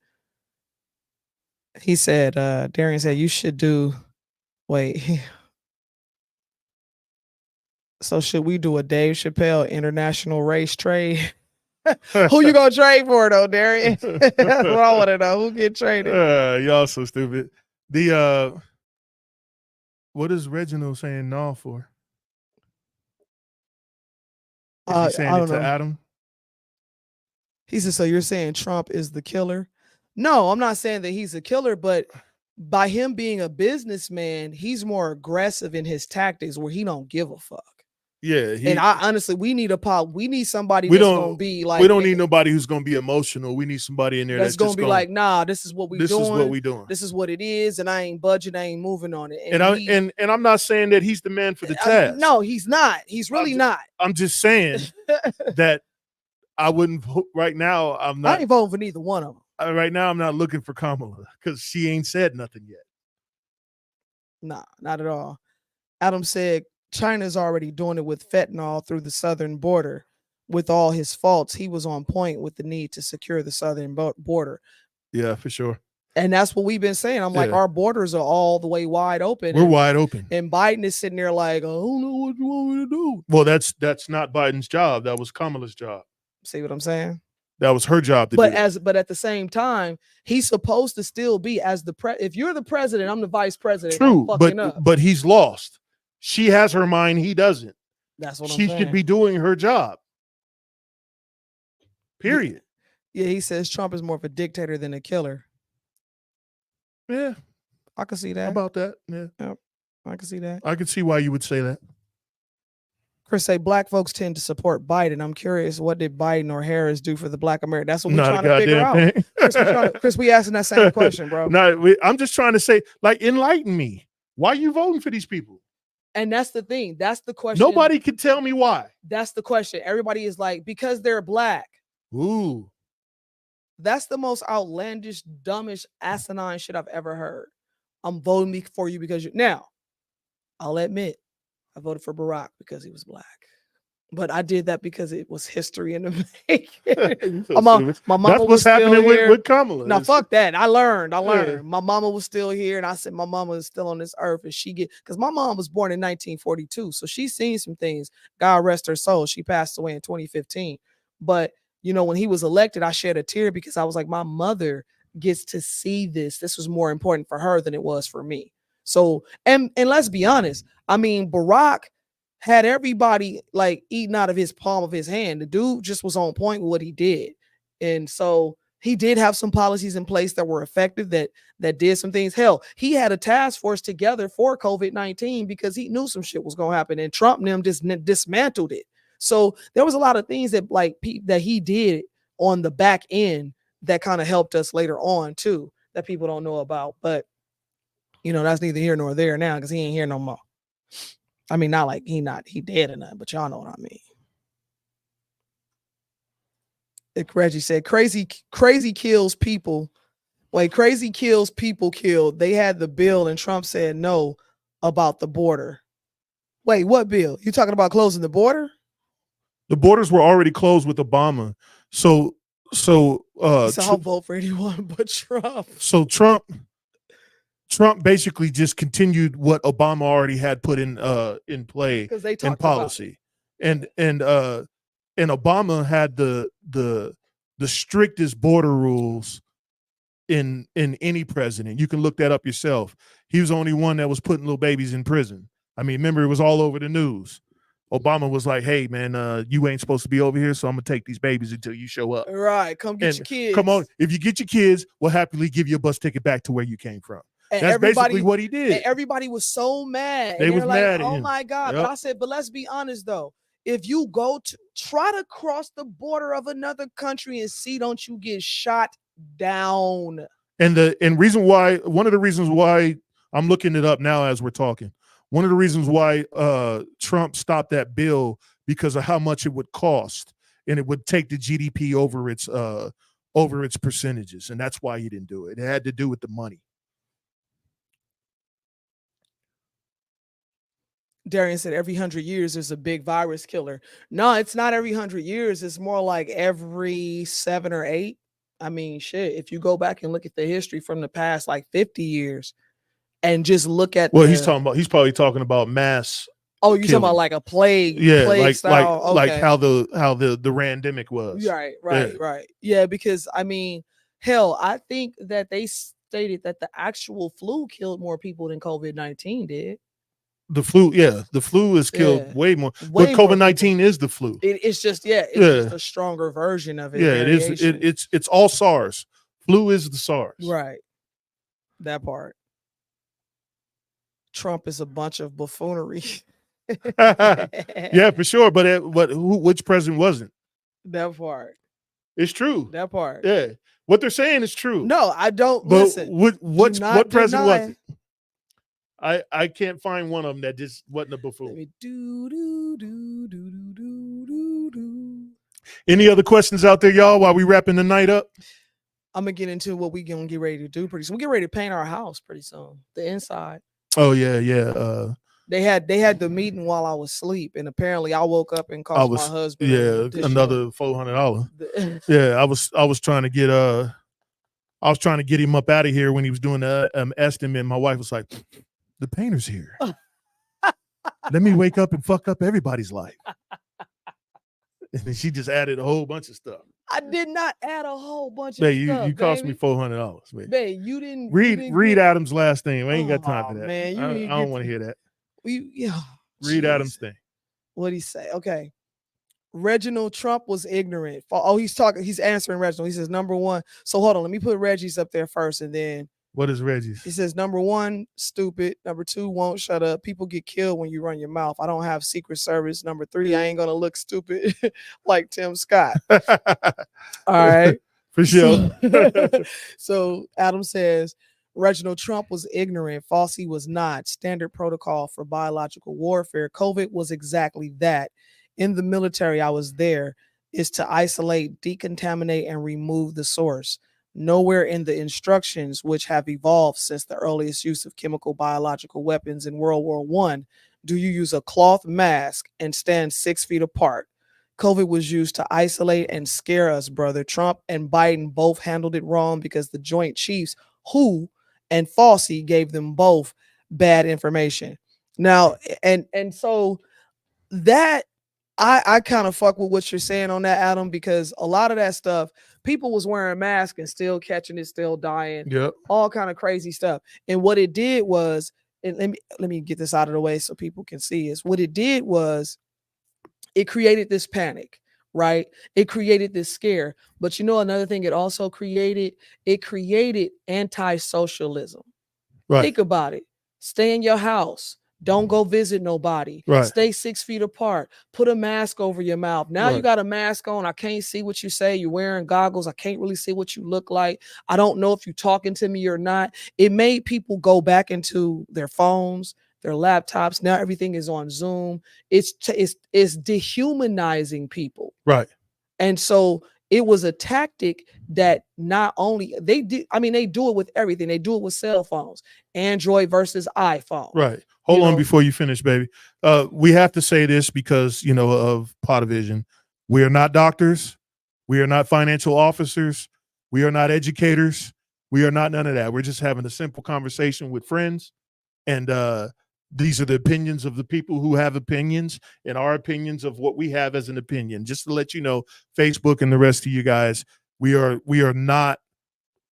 He said, Darian said, you should do. Wait. So should we do a Dave Chappelle international race trade? Who you gonna trade for though, Darian? That's what I want to know. Who get traded? Y'all so stupid. What is Reginald saying no for? Is he saying it to Adam? He said, so you're saying Trump is the killer? No, I'm not saying that he's a killer, but by him being a businessman, he's more aggressive in his tactics where he don't give a fuck. Yeah, and I honestly, we need somebody that's gonna be like. We don't need nobody who's gonna be emotional. We need somebody in there that's gonna be like, nah, this is what we doing. This is what we doing. This is what it is, and I ain't budging. I ain't moving on it. And I'm not saying that he's the man for the task. No, he's not. He's really not. I'm just saying that I wouldn't vote right now. I'm not. I ain't voting for neither one of them. Right now, I'm not looking for Kamala because she ain't said nothing yet. Nah, not at all. Adam said China's already doing it with fentanyl through the southern border. With all his faults, he was on point with the need to secure the southern border. Yeah, for sure. And that's what we've been saying. I'm like, Yeah. our borders are all the way wide open. We're and, wide open. and Biden is sitting there like, I don't know what you want me to do. Well, that's not Biden's job. That was Kamala's job. See what I'm saying? That was her job to But do. but at the same time, he's supposed to still be as the if you're the president, I'm the vice president. True, I'm fucking up. but he's lost. She has her mind. He doesn't. That's what I'm She saying. should be doing her job. Period. Yeah, he says Trump is more of a dictator than a killer. Yeah, I can see how that. about that? Yeah, I can see that. I can see why you would say that. Chris say black folks tend to support Biden. I'm curious, what did Biden or Harris do for the black American? That's what we're Not a trying to figure out. goddamn thing. Chris, we asking that same question, bro. I'm just trying to say, like, enlighten me. Why are you voting for these people? And that's the thing. That's the question. Nobody can tell me why. That's the question. Everybody is like, because they're black. Ooh. That's the most outlandish, dumbest, asinine shit I've ever heard. I'm voting for you because you. Now, I'll admit, I voted for Barack because he was black, but I did that because it was history in the making. So my stupid. mama That's was what's still happening here. with Kamala. Now, fuck that. I learned. Yeah. My mama was still here, and I said my mama is still on this earth, and because my mom was born in 1942, so she's seen some things. God rest her soul. She passed away in 2015, but when he was elected, I shed a tear because I was like, my mother gets to see this. This was more important for her than it was for me. So, and let's be honest. I mean, Barack had everybody like eating out of his palm of his hand. The dude just was on point with what he did. And so he did have some policies in place that were effective, that did some things. Hell, he had a task force together for COVID-19 because he knew some shit was going to happen, and Trump and them just dismantled it. So there was a lot of things that that he did on the back end that kind of helped us later on too, that people don't know about. But that's neither here nor there now because he ain't here no more. I mean, not like he dead or nothing, but y'all know what I mean. Reggie said, crazy kills people. Wait, crazy kills people killed. They had the bill and Trump said no about the border. Wait, what bill? You talking about closing the border? The borders were already closed with Obama. So I'll vote for anyone but Trump. So Trump basically just continued what Obama already had put in play in policy. And Obama had the strictest border rules in any president. You can look that up yourself. He was the only one that was putting little babies in prison. I mean, remember, it was all over the news. Obama was like, hey, man, you ain't supposed to be over here, so I'm going to take these babies until you show up. Right. Come get your kids. Come on. If you get your kids, we'll happily give you a bus ticket back to where you came from. And that's basically what he did. And everybody was so mad. They was mad at him. Oh, my God. Yep. But I said, but let's be honest, though. If you try to cross the border of another country and see, don't you get shot down. And one of the reasons why I'm looking it up now as we're talking. One of the reasons why Trump stopped that bill because of how much it would cost, and it would take the GDP over its percentages, and that's why he didn't do it. It had to do with the money. Darian said every 100 years there's a big virus killer. No, it's not every 100 years. It's more like every 7 or 8. I mean, shit. If you go back and look at the history from the past, like 50 years. And just look at he's probably talking about mass. Oh, you're talking about like a plague, plague style. Like how the randemic was. Right. Yeah, because I mean, hell, I think that they stated that the actual flu killed more people than COVID-19 did. The flu has killed way more. But COVID-19 is the flu. It's just a stronger version of it. Yeah, it is. It's all SARS. Flu is the SARS. Right. That part. Trump is a bunch of buffoonery. Yeah, for sure. But which president wasn't? That part. It's true. That part. Yeah. What they're saying is true. No, I don't. But listen. What president was it? I can't find one of them that just wasn't a buffoon. Any other questions out there, y'all, while we wrapping the night up? I'm going to get into what we going to get ready to do pretty soon. We get ready to paint our house pretty soon. The inside. Oh, yeah. They had the meeting while I was asleep, and apparently I woke up and cost my husband another $400. Yeah, I was trying to get I was trying to get him up out of here when he was doing the estimate. My wife was like, "The painter's here. Let me wake up and fuck up everybody's life." And then she just added a whole bunch of stuff. I did not add a whole bunch of Babe, stuff. you cost me baby. $400. Babe, you didn't Read Adam's last thing. I ain't got time Oh, for that. man, you I need to don't get want to hear that. Yeah. Read Adam's thing. What'd he say? Okay. Reginald Trump was ignorant. Oh, he's answering Reginald. He says, number one. So hold on, let me put Reggie's up there first, and then What is Reggie's? he says, number one, stupid. Number two, won't shut up. People get killed when you run your mouth. I don't have Secret Service. Number three, I ain't gonna look stupid like Tim Scott. All right. For sure. So Adam says, Reginald Trump was ignorant. Fauci was not. Standard protocol for biological warfare. COVID was exactly that. In the military, I was there, is to isolate, decontaminate, and remove the source. Nowhere in the instructions, which have evolved since the earliest use of chemical biological weapons in World War I, do you use a cloth mask and stand 6 feet apart. COVID was used to isolate and scare us, brother. Trump and Biden both handled it wrong because the Joint Chiefs, WHO and Fauci, gave them both bad information. Now, and so that I kind of fuck with what you're saying on that, Adam, because a lot of that stuff, people was wearing masks and still catching it, still dying, Yep. all kind of crazy stuff. And what it did was, and let me get this out of the way so people can see, is what it did was it created this panic, right? It created this scare. But you know, another thing it also created, it created anti-socialism. Right. Think about it. Stay in your house. Don't go visit nobody. Right. Stay 6 feet apart. Put a mask over your mouth. Now you got a mask on. I can't see what you say. You're wearing goggles. I can't really see what you look like. I don't know if you're talking to me or not. It made people go back into their phones, their laptops. Now everything is on Zoom. It's dehumanizing people. Right. And so it was a tactic that not only they do it with everything. They do it with cell phones, Android versus iPhone. Right. Hold on before you finish, baby. We have to say this because, of Potavision. We are not doctors. We are not financial officers. We are not educators. We are not none of that. We're just having a simple conversation with friends. And these are the opinions of the people who have opinions and our opinions of what we have as an opinion. Just to let you know, Facebook and the rest of you guys, we are not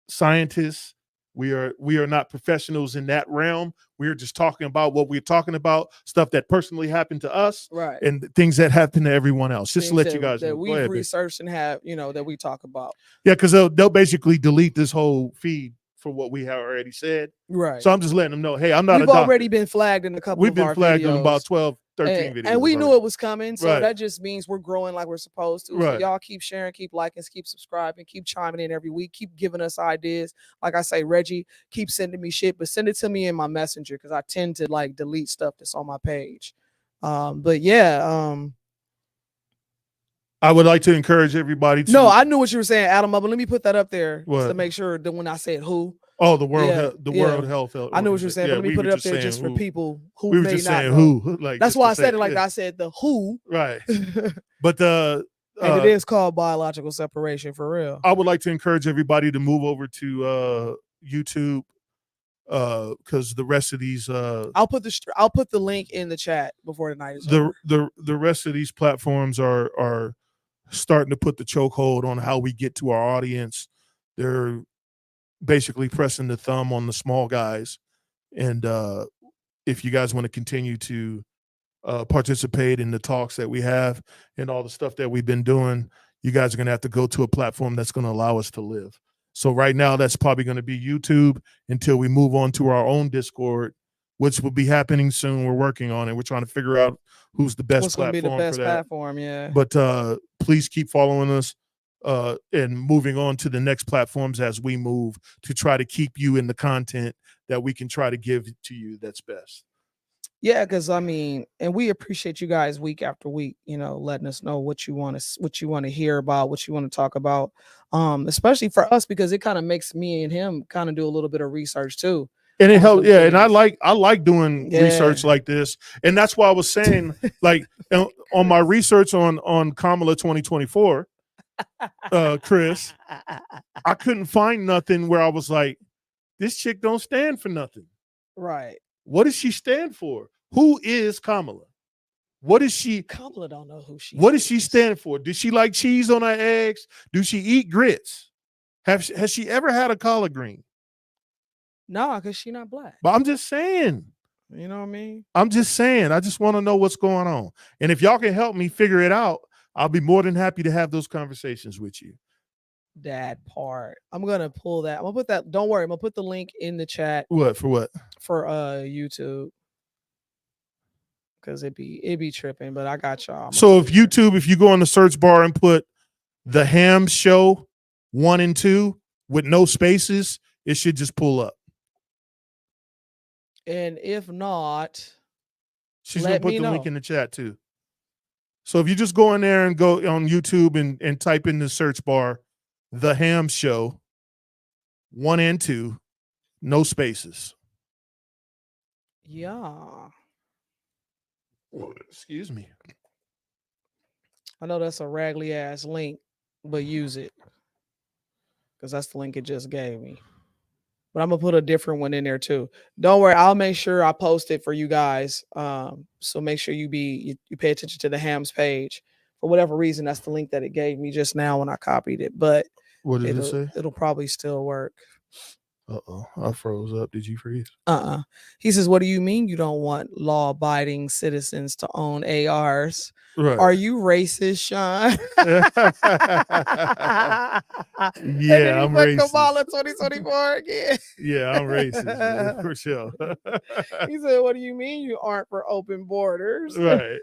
scientists. We are not professionals in that realm. We're just talking about what we're talking about, stuff that personally happened to us, right, and things that happen to everyone else. Just things to let you guys know. that we've researched and have, that we talk about. Yeah, because they'll basically delete this whole feed for what we have already said. Right. So I'm just letting them know, hey, I'm not We've a doctor. already been flagged in a couple We've of been our flagged videos. in about 12, 13 videos. And we knew it was coming. So Right. that just means we're growing like we're supposed to. Right. So y'all keep sharing, keep liking, keep subscribing, keep chiming in every week, keep giving us ideas. Like I say, Reggie, keep sending me shit, but send it to me in my messenger because I tend to like delete stuff that's on my page. But yeah, I would like to encourage everybody to. No, I knew what you were saying, Adam, but let me put that up there What? to make sure that when I said who. Oh, the World Yeah, World Health. I know what you're saying, but let me we put were it up just there saying just for who. people who We were may just not saying know. who. Like That's just why to I said say- it like yeah. that. I said the who. Right. And But it is called biological separation for real. I would like to encourage everybody to move over to YouTube because the rest of these I'll put the link in the chat before the night is over. the rest of these platforms are starting to put the chokehold on how we get to our audience. They're basically pressing the thumb on the small guys. And if you guys want to continue to participate in the talks that we have and all the stuff that we've been doing, you guys are going to have to go to a platform that's going to allow us to live. So right now, that's probably going to be YouTube until we move on to our own Discord, which will be happening soon. We're working on it. We're trying to figure out who's the best What's going to platform be the best for that. platform? Yeah. But please keep following us and moving on to the next platforms as we move to try to keep you in the content that we can try to give to you that's best. Yeah, because I mean, and we appreciate you guys week after week, letting us know what you want to hear about, what you want to talk about. Especially for us, because it kind of makes me and him kind of do a little bit of research too. And it helps, some yeah. And I things. like doing research like this, and that's why I was saying, like, on my research on Kamala 2024, Chris, I couldn't find nothing where I was like, this chick don't stand for nothing. Right. What does she stand for? Who is Kamala? What is she? Kamala don't know who she What is. does she stand for? Does she like cheese on her eggs? Do she eat grits? Has she ever had a collard green? Nah, because she not black. But I'm just saying. You know what I mean? I'm just saying. I just want to know what's going on. And if y'all can help me figure it out, I'll be more than happy to have those conversations with you. That part. I'm gonna pull that. I'm gonna put that. Don't worry, I'm gonna put the link in the chat What for what? for YouTube. Because it be tripping, but I got y'all. So if YouTube, if you go on the search bar and put The Ham Show 1 and 2 with no spaces, it should just pull up. And if not, She's gonna let put me the know. link in the chat too. So if you just go in there and go on YouTube and type in the search bar, The Ham Show 1 and 2, no spaces. Yeah. Excuse me. I know that's a raggedy ass link, but use it. Because that's the link it just gave me. But I'm gonna put a different one in there too. Don't worry, I'll make sure I post it for you guys. So make sure you pay attention to the Hams page. For whatever reason, that's the link that it gave me just now when I copied it. But What did it say? it'll probably still work. Uh-oh, I froze up. Did you freeze? He says, what do you mean you don't want law-abiding citizens to own ARs? Right. Are you racist, Sean? Yeah, I'm racist. Kamala 2024 again. Yeah, I'm racist, man, for sure. He said, what do you mean you aren't for open borders? Right.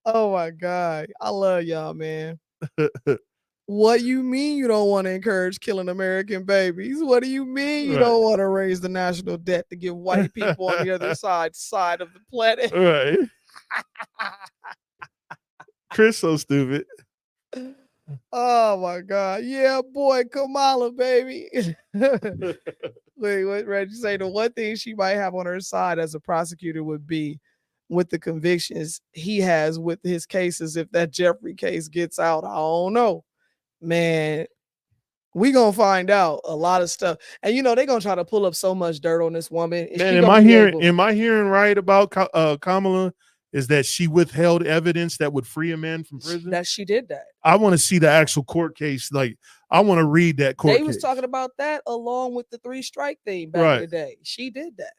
Oh my God. I love y'all, man. What you mean you don't want to encourage killing American babies? What do you mean you don't want to raise the national debt to give white people on the other side of the planet? Right. Chris so stupid. Oh my God. Yeah, boy, Kamala, baby. Wait, what Reggie say? The one thing she might have on her side as a prosecutor would be with the convictions he has with his cases. If that Jeffrey case gets out, I don't know. Man, we gonna find out a lot of stuff, and they're gonna try to pull up so much dirt on this woman. Man, am I hearing right about Kamala? Is that she withheld evidence that would free a man from prison? That she did that. I want to see the actual court case. Like, I want to read that court case. They was talking about that along with the 3-strike thing back in the day. She did that.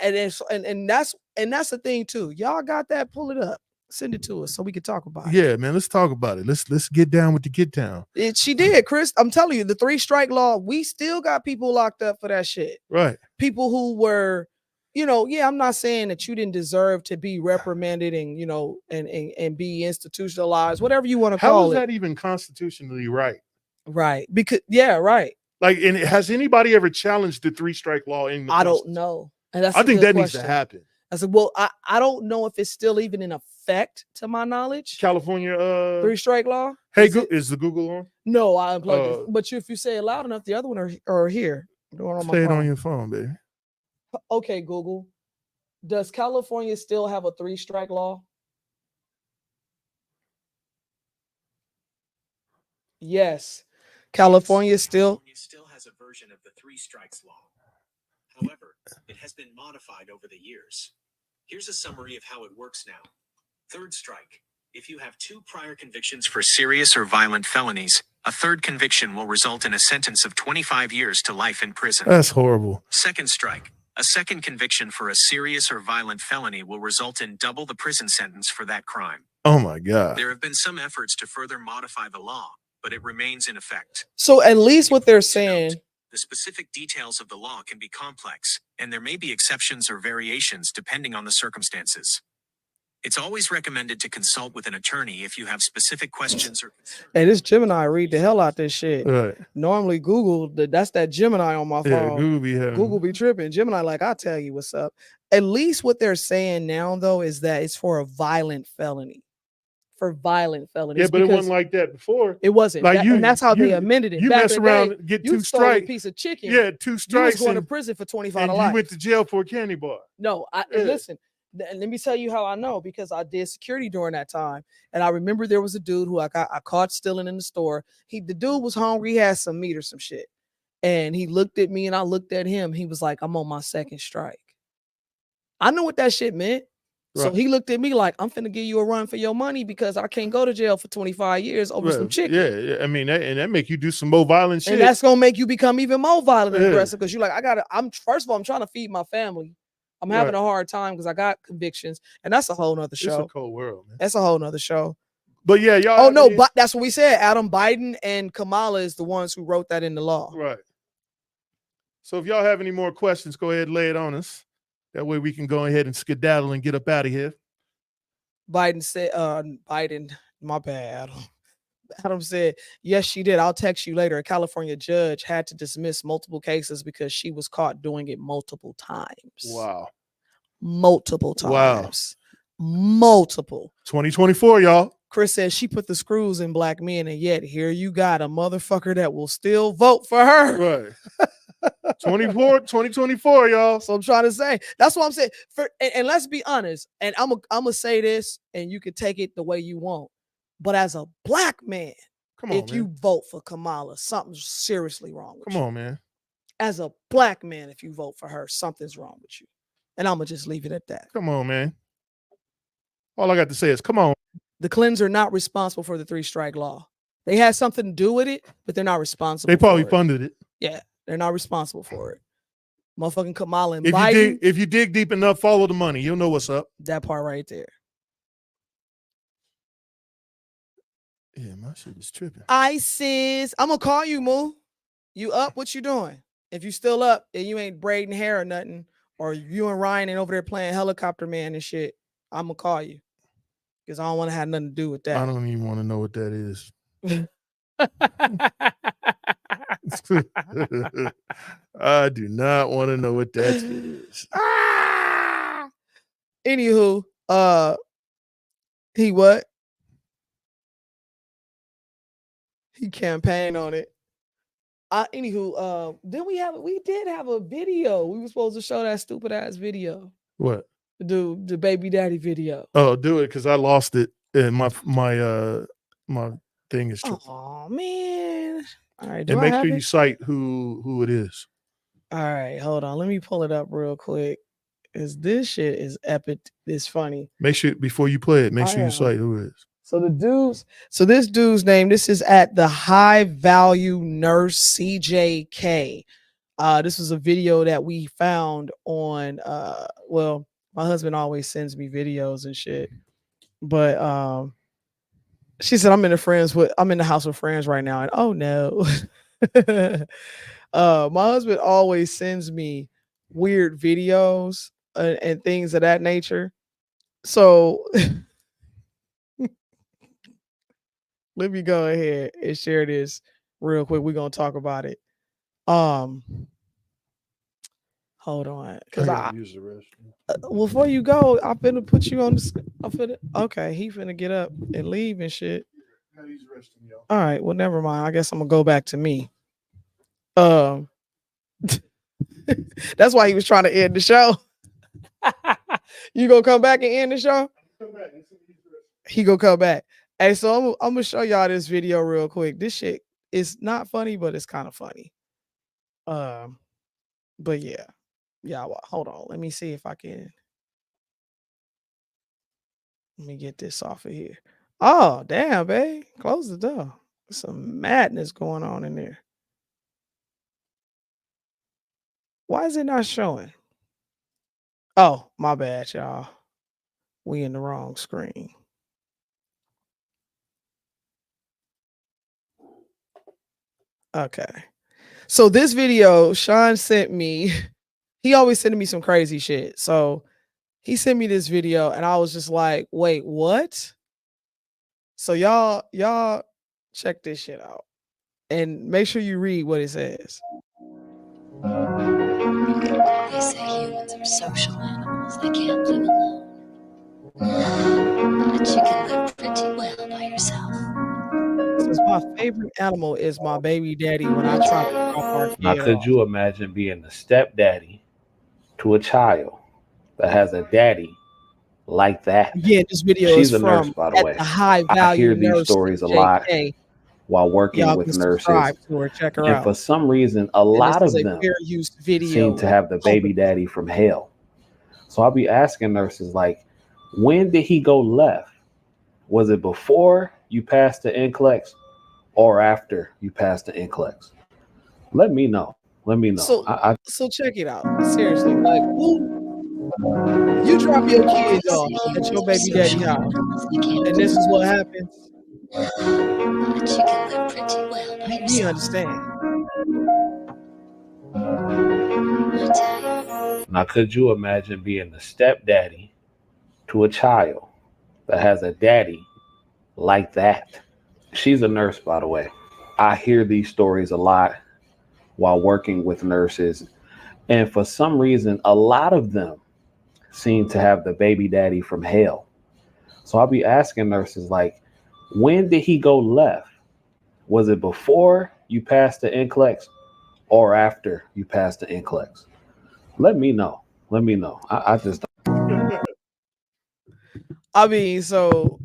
And that's the thing too. Y'all got that? Pull it up. Send it to us so we can talk about it. Yeah, man, let's talk about it. Let's get down with the get down. She did, Chris. I'm telling you, the 3-strike law, we still got people locked up for that shit. Right. People who were, I'm not saying that you didn't deserve to be reprimanded and, and be institutionalized, whatever you want to call it. How is that even constitutionally right? Right. Because, yeah, right. Like, and has anybody ever challenged the 3-strike law in the I don't know. And I think that needs to happen. I said, well, I don't know if it's still even in effect, to my knowledge. California 3-strike law. Hey, is the Google on? No, I unplugged it. But if you say it loud enough, the other one are here. Say it on your phone, baby. Okay, Google. Does California still have a 3-strike law? Yes. California still has a version of the 3 strikes law. However, it has been modified over the years. Here's a summary of how it works now. 3rd strike. If you have 2 prior convictions for serious or violent felonies, a 3rd conviction will result in a sentence of 25 years to life in prison. That's horrible. 2nd strike. A 2nd conviction for a serious or violent felony will result in double the prison sentence for that crime. Oh my God. There have been some efforts to further modify the law, but it remains in effect. So at least what they're saying, the specific details of the law can be complex, and there may be exceptions or variations depending on the circumstances. It's always recommended to consult with an attorney if you have specific questions or concerns. Hey, this Gemini read the hell out this shit. Right. Normally Google, that's that Gemini on my phone. Yeah, Google be tripping. Gemini like, I'll tell you what's up. At least what they're saying now, though, is that it's for a violent felony. For violent felonies. Yeah, but it wasn't like that before. It wasn't. Like and that's how they amended it. You Back mess in the around, day, get you 2 stole a strikes. piece of chicken. Yeah, 2 strikes. You was going to prison for 25 and life. you went to jail for a candy bar. No, Yeah. listen. And let me tell you how I know, because I did security during that time. And I remember there was a dude who I caught stealing in the store. The dude was hungry, he had some meat or some shit. And he looked at me and I looked at him. He was like, I'm on my second strike. I knew what that shit meant. So Right. he looked at me like, I'm finna give you a run for your money because I can't go to jail for 25 years over some chicken. Yeah, I mean, that make you do some more violent shit. And that's gonna make you become even more violent and Yeah. aggressive, because you're like, first of all, I'm trying to feed my family. I'm having a hard time because I got convictions, and that's a whole nother show. It's a cold world, man. That's a whole nother show. But yeah, y'all. Oh no, but that's what we said. Adam Biden and Kamala is the ones who wrote that in the law. Right. So if y'all have any more questions, go ahead and lay it on us. That way we can go ahead and skedaddle and get up out of here. Biden said, my bad, Adam said, yes, she did. I'll text you later. A California judge had to dismiss multiple cases because she was caught doing it multiple times. Wow. Multiple times. Wow. Multiple. 2024, y'all. Chris says she put the screws in black men, and yet here you got a motherfucker that will still vote for her. Right. 2024, y'all. So I'm trying to say, that's what I'm saying. And let's be honest, and I'm gonna say this, and you can take it the way you want. But as a black man, if you vote for Kamala, something's seriously wrong with you. Come on, man. As a black man, if you vote for her, something's wrong with you. And I'm gonna just leave it at that. Come on, man. All I got to say is, come on. The Clintons are not responsible for the 3-strike law. They had something to do with it, but they're not responsible. They probably funded it. Yeah, they're not responsible for it. Motherfucking Kamala and Biden. If you dig deep enough, follow the money. You'll know what's up. That part right there. Yeah, my shit is tripping. ISIS. I'm gonna call you, Moo. You up? What you doing? If you still up and you ain't braiding hair or nothing, or you and Ryan ain't over there playing helicopter man and shit, I'm gonna call you. Because I don't want to have nothing to do with that. I don't even want to know what that is. I do not want to know what that is. Anywho, he what? He campaigned on it. Then we did have a video. We were supposed to show that stupid ass video. What? The baby daddy video. Oh, do it, because I lost it and my thing is tripping. Oh man. All right. And make sure you cite who it is. All right, hold on. Let me pull it up real quick. This shit is epic. It's funny. Make sure before you play it, make sure you cite who it is. So this dude's name, this is at the High Value Nurse CJK. This was a video that we found on well, my husband always sends me videos and shit. But she said, I'm in the house with friends right now. And oh no. My husband always sends me weird videos and things of that nature. So let me go ahead and share this real quick. We're gonna talk about it. Hold on, because I use the restroom. Before you go, I'm finna put you on the. Okay, he finna get up and leave and shit. All right, well, never mind. I guess I'm gonna go back to me. That's why he was trying to end the show. You gonna come back and end the show? He gonna come back. Hey, so I'm gonna show y'all this video real quick. This shit is not funny, but it's kind of funny. But yeah. Well, hold on. Let me see if I can. Let me get this off of here. Oh, damn, babe. Close the door. There's some madness going on in there. Why is it not showing? Oh, my bad, y'all. We in the wrong screen. Okay. So this video, Sean sent me. He always sending me some crazy shit. So he sent me this video and I was just like, wait, what? So y'all check this shit out and make sure you read what it says. They say humans are social animals. They can't live alone. But you can live pretty well by yourself. Since my favorite animal is my baby daddy when I try to drop our kid Now, could off. you imagine being a stepdaddy to a child that has a daddy like that. Again, this video is She's a nurse, from by the at way. the High I Value hear these Nurse stories a lot JK. while working Y'all with can nurses. subscribe to her. Check her And for out. some reason, a And this lot is of a them fair use seem video. to have the baby daddy from hell. So I'll be asking nurses, like, when did he go left? Was it before you passed the NCLEX or after you passed the NCLEX? Let me know. Let me know. So check it out. Seriously, like, who you drop your kids off at your baby daddy house, and this is what happens. But you can live pretty well by You yourself. understand? I tell you. Now, could you imagine being the stepdaddy to a child that has a daddy like that? She's a nurse, by the way. I hear these stories a lot while working with nurses. And for some reason, a lot of them seem to have the baby daddy from hell. So I'll be asking nurses, like, when did he go left? Was it before you passed the NCLEX or after you passed the NCLEX? Let me know. Let me know. I just I mean, so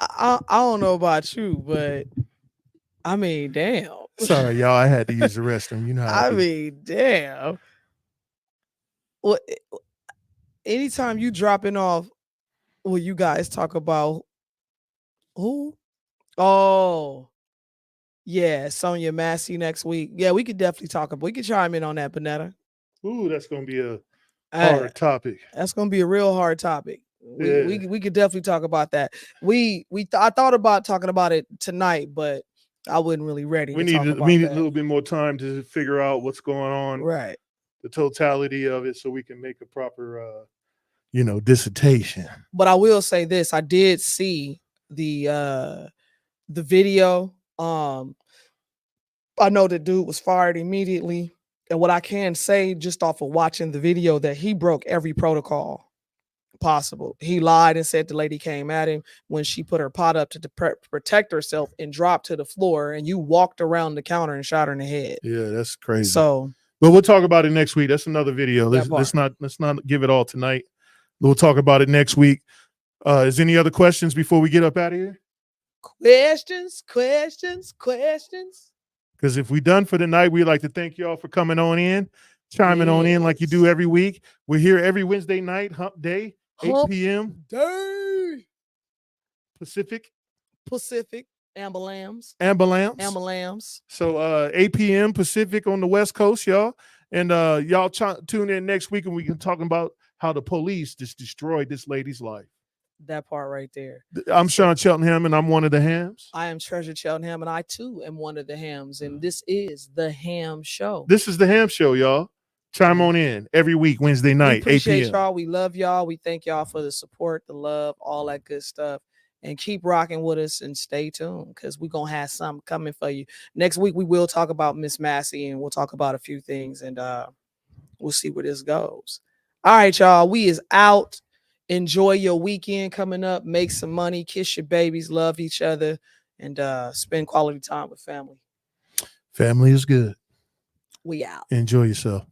I don't know about you, but I mean, damn. Sorry, y'all. I had to use the restroom. You know how I I do. mean, damn. Well, anytime you dropping off, will you guys talk about who? Oh, yeah, Sonia Massey next week. Yeah, we could definitely talk about. We could chime in on that, Panetta. Ooh, that's gonna be a Hey, hard topic. that's gonna be a real hard topic. Yeah. We could definitely talk about that. I thought about talking about it tonight, but I wasn't really ready. We to need talk a about that. little bit more time to figure out what's going on, Right. the totality of it, so we can make a proper, dissertation. But I will say this: I did see the video. I know the dude was fired immediately, and what I can say just off of watching the video that he broke every protocol possible. He lied and said the lady came at him when she put her pot up to protect herself and dropped to the floor, and you walked around the counter and shot her in the head. Yeah, that's crazy. So, but we'll talk about it next week. That's another video. That Let's not give it all tonight. We'll talk about it next week. Is any other questions before we get up out of here? questions. Because if we done for the night, we'd like to thank y'all for coming on in, chiming on in like you do every week. We're here every Wednesday night, Hump Day, 8 p.m. Day. Pacific. Ambulance. So 8 p.m. Pacific on the West Coast, y'all. And y'all tune in next week and we can talk about how the police just destroyed this lady's life. That part right there. I'm Sean Cheltenham and I'm one of the Hams. I am Treasure Cheltenham and I too am one of the Hams. And this is the Ham Show. This is the Ham Show, y'all. Chime on in every week, Wednesday night, 8 appreciate p.m. y'all. We love y'all. We thank y'all for the support, the love, all that good stuff. And keep rocking with us and stay tuned because we're going to have something coming for you. Next week, we will talk about Miss Massey and we'll talk about a few things and we'll see where this goes. All right, y'all. We is out. Enjoy your weekend coming up. Make some money. Kiss your babies. Love each other. And spend quality time with family. Family is good. We out. Enjoy yourself.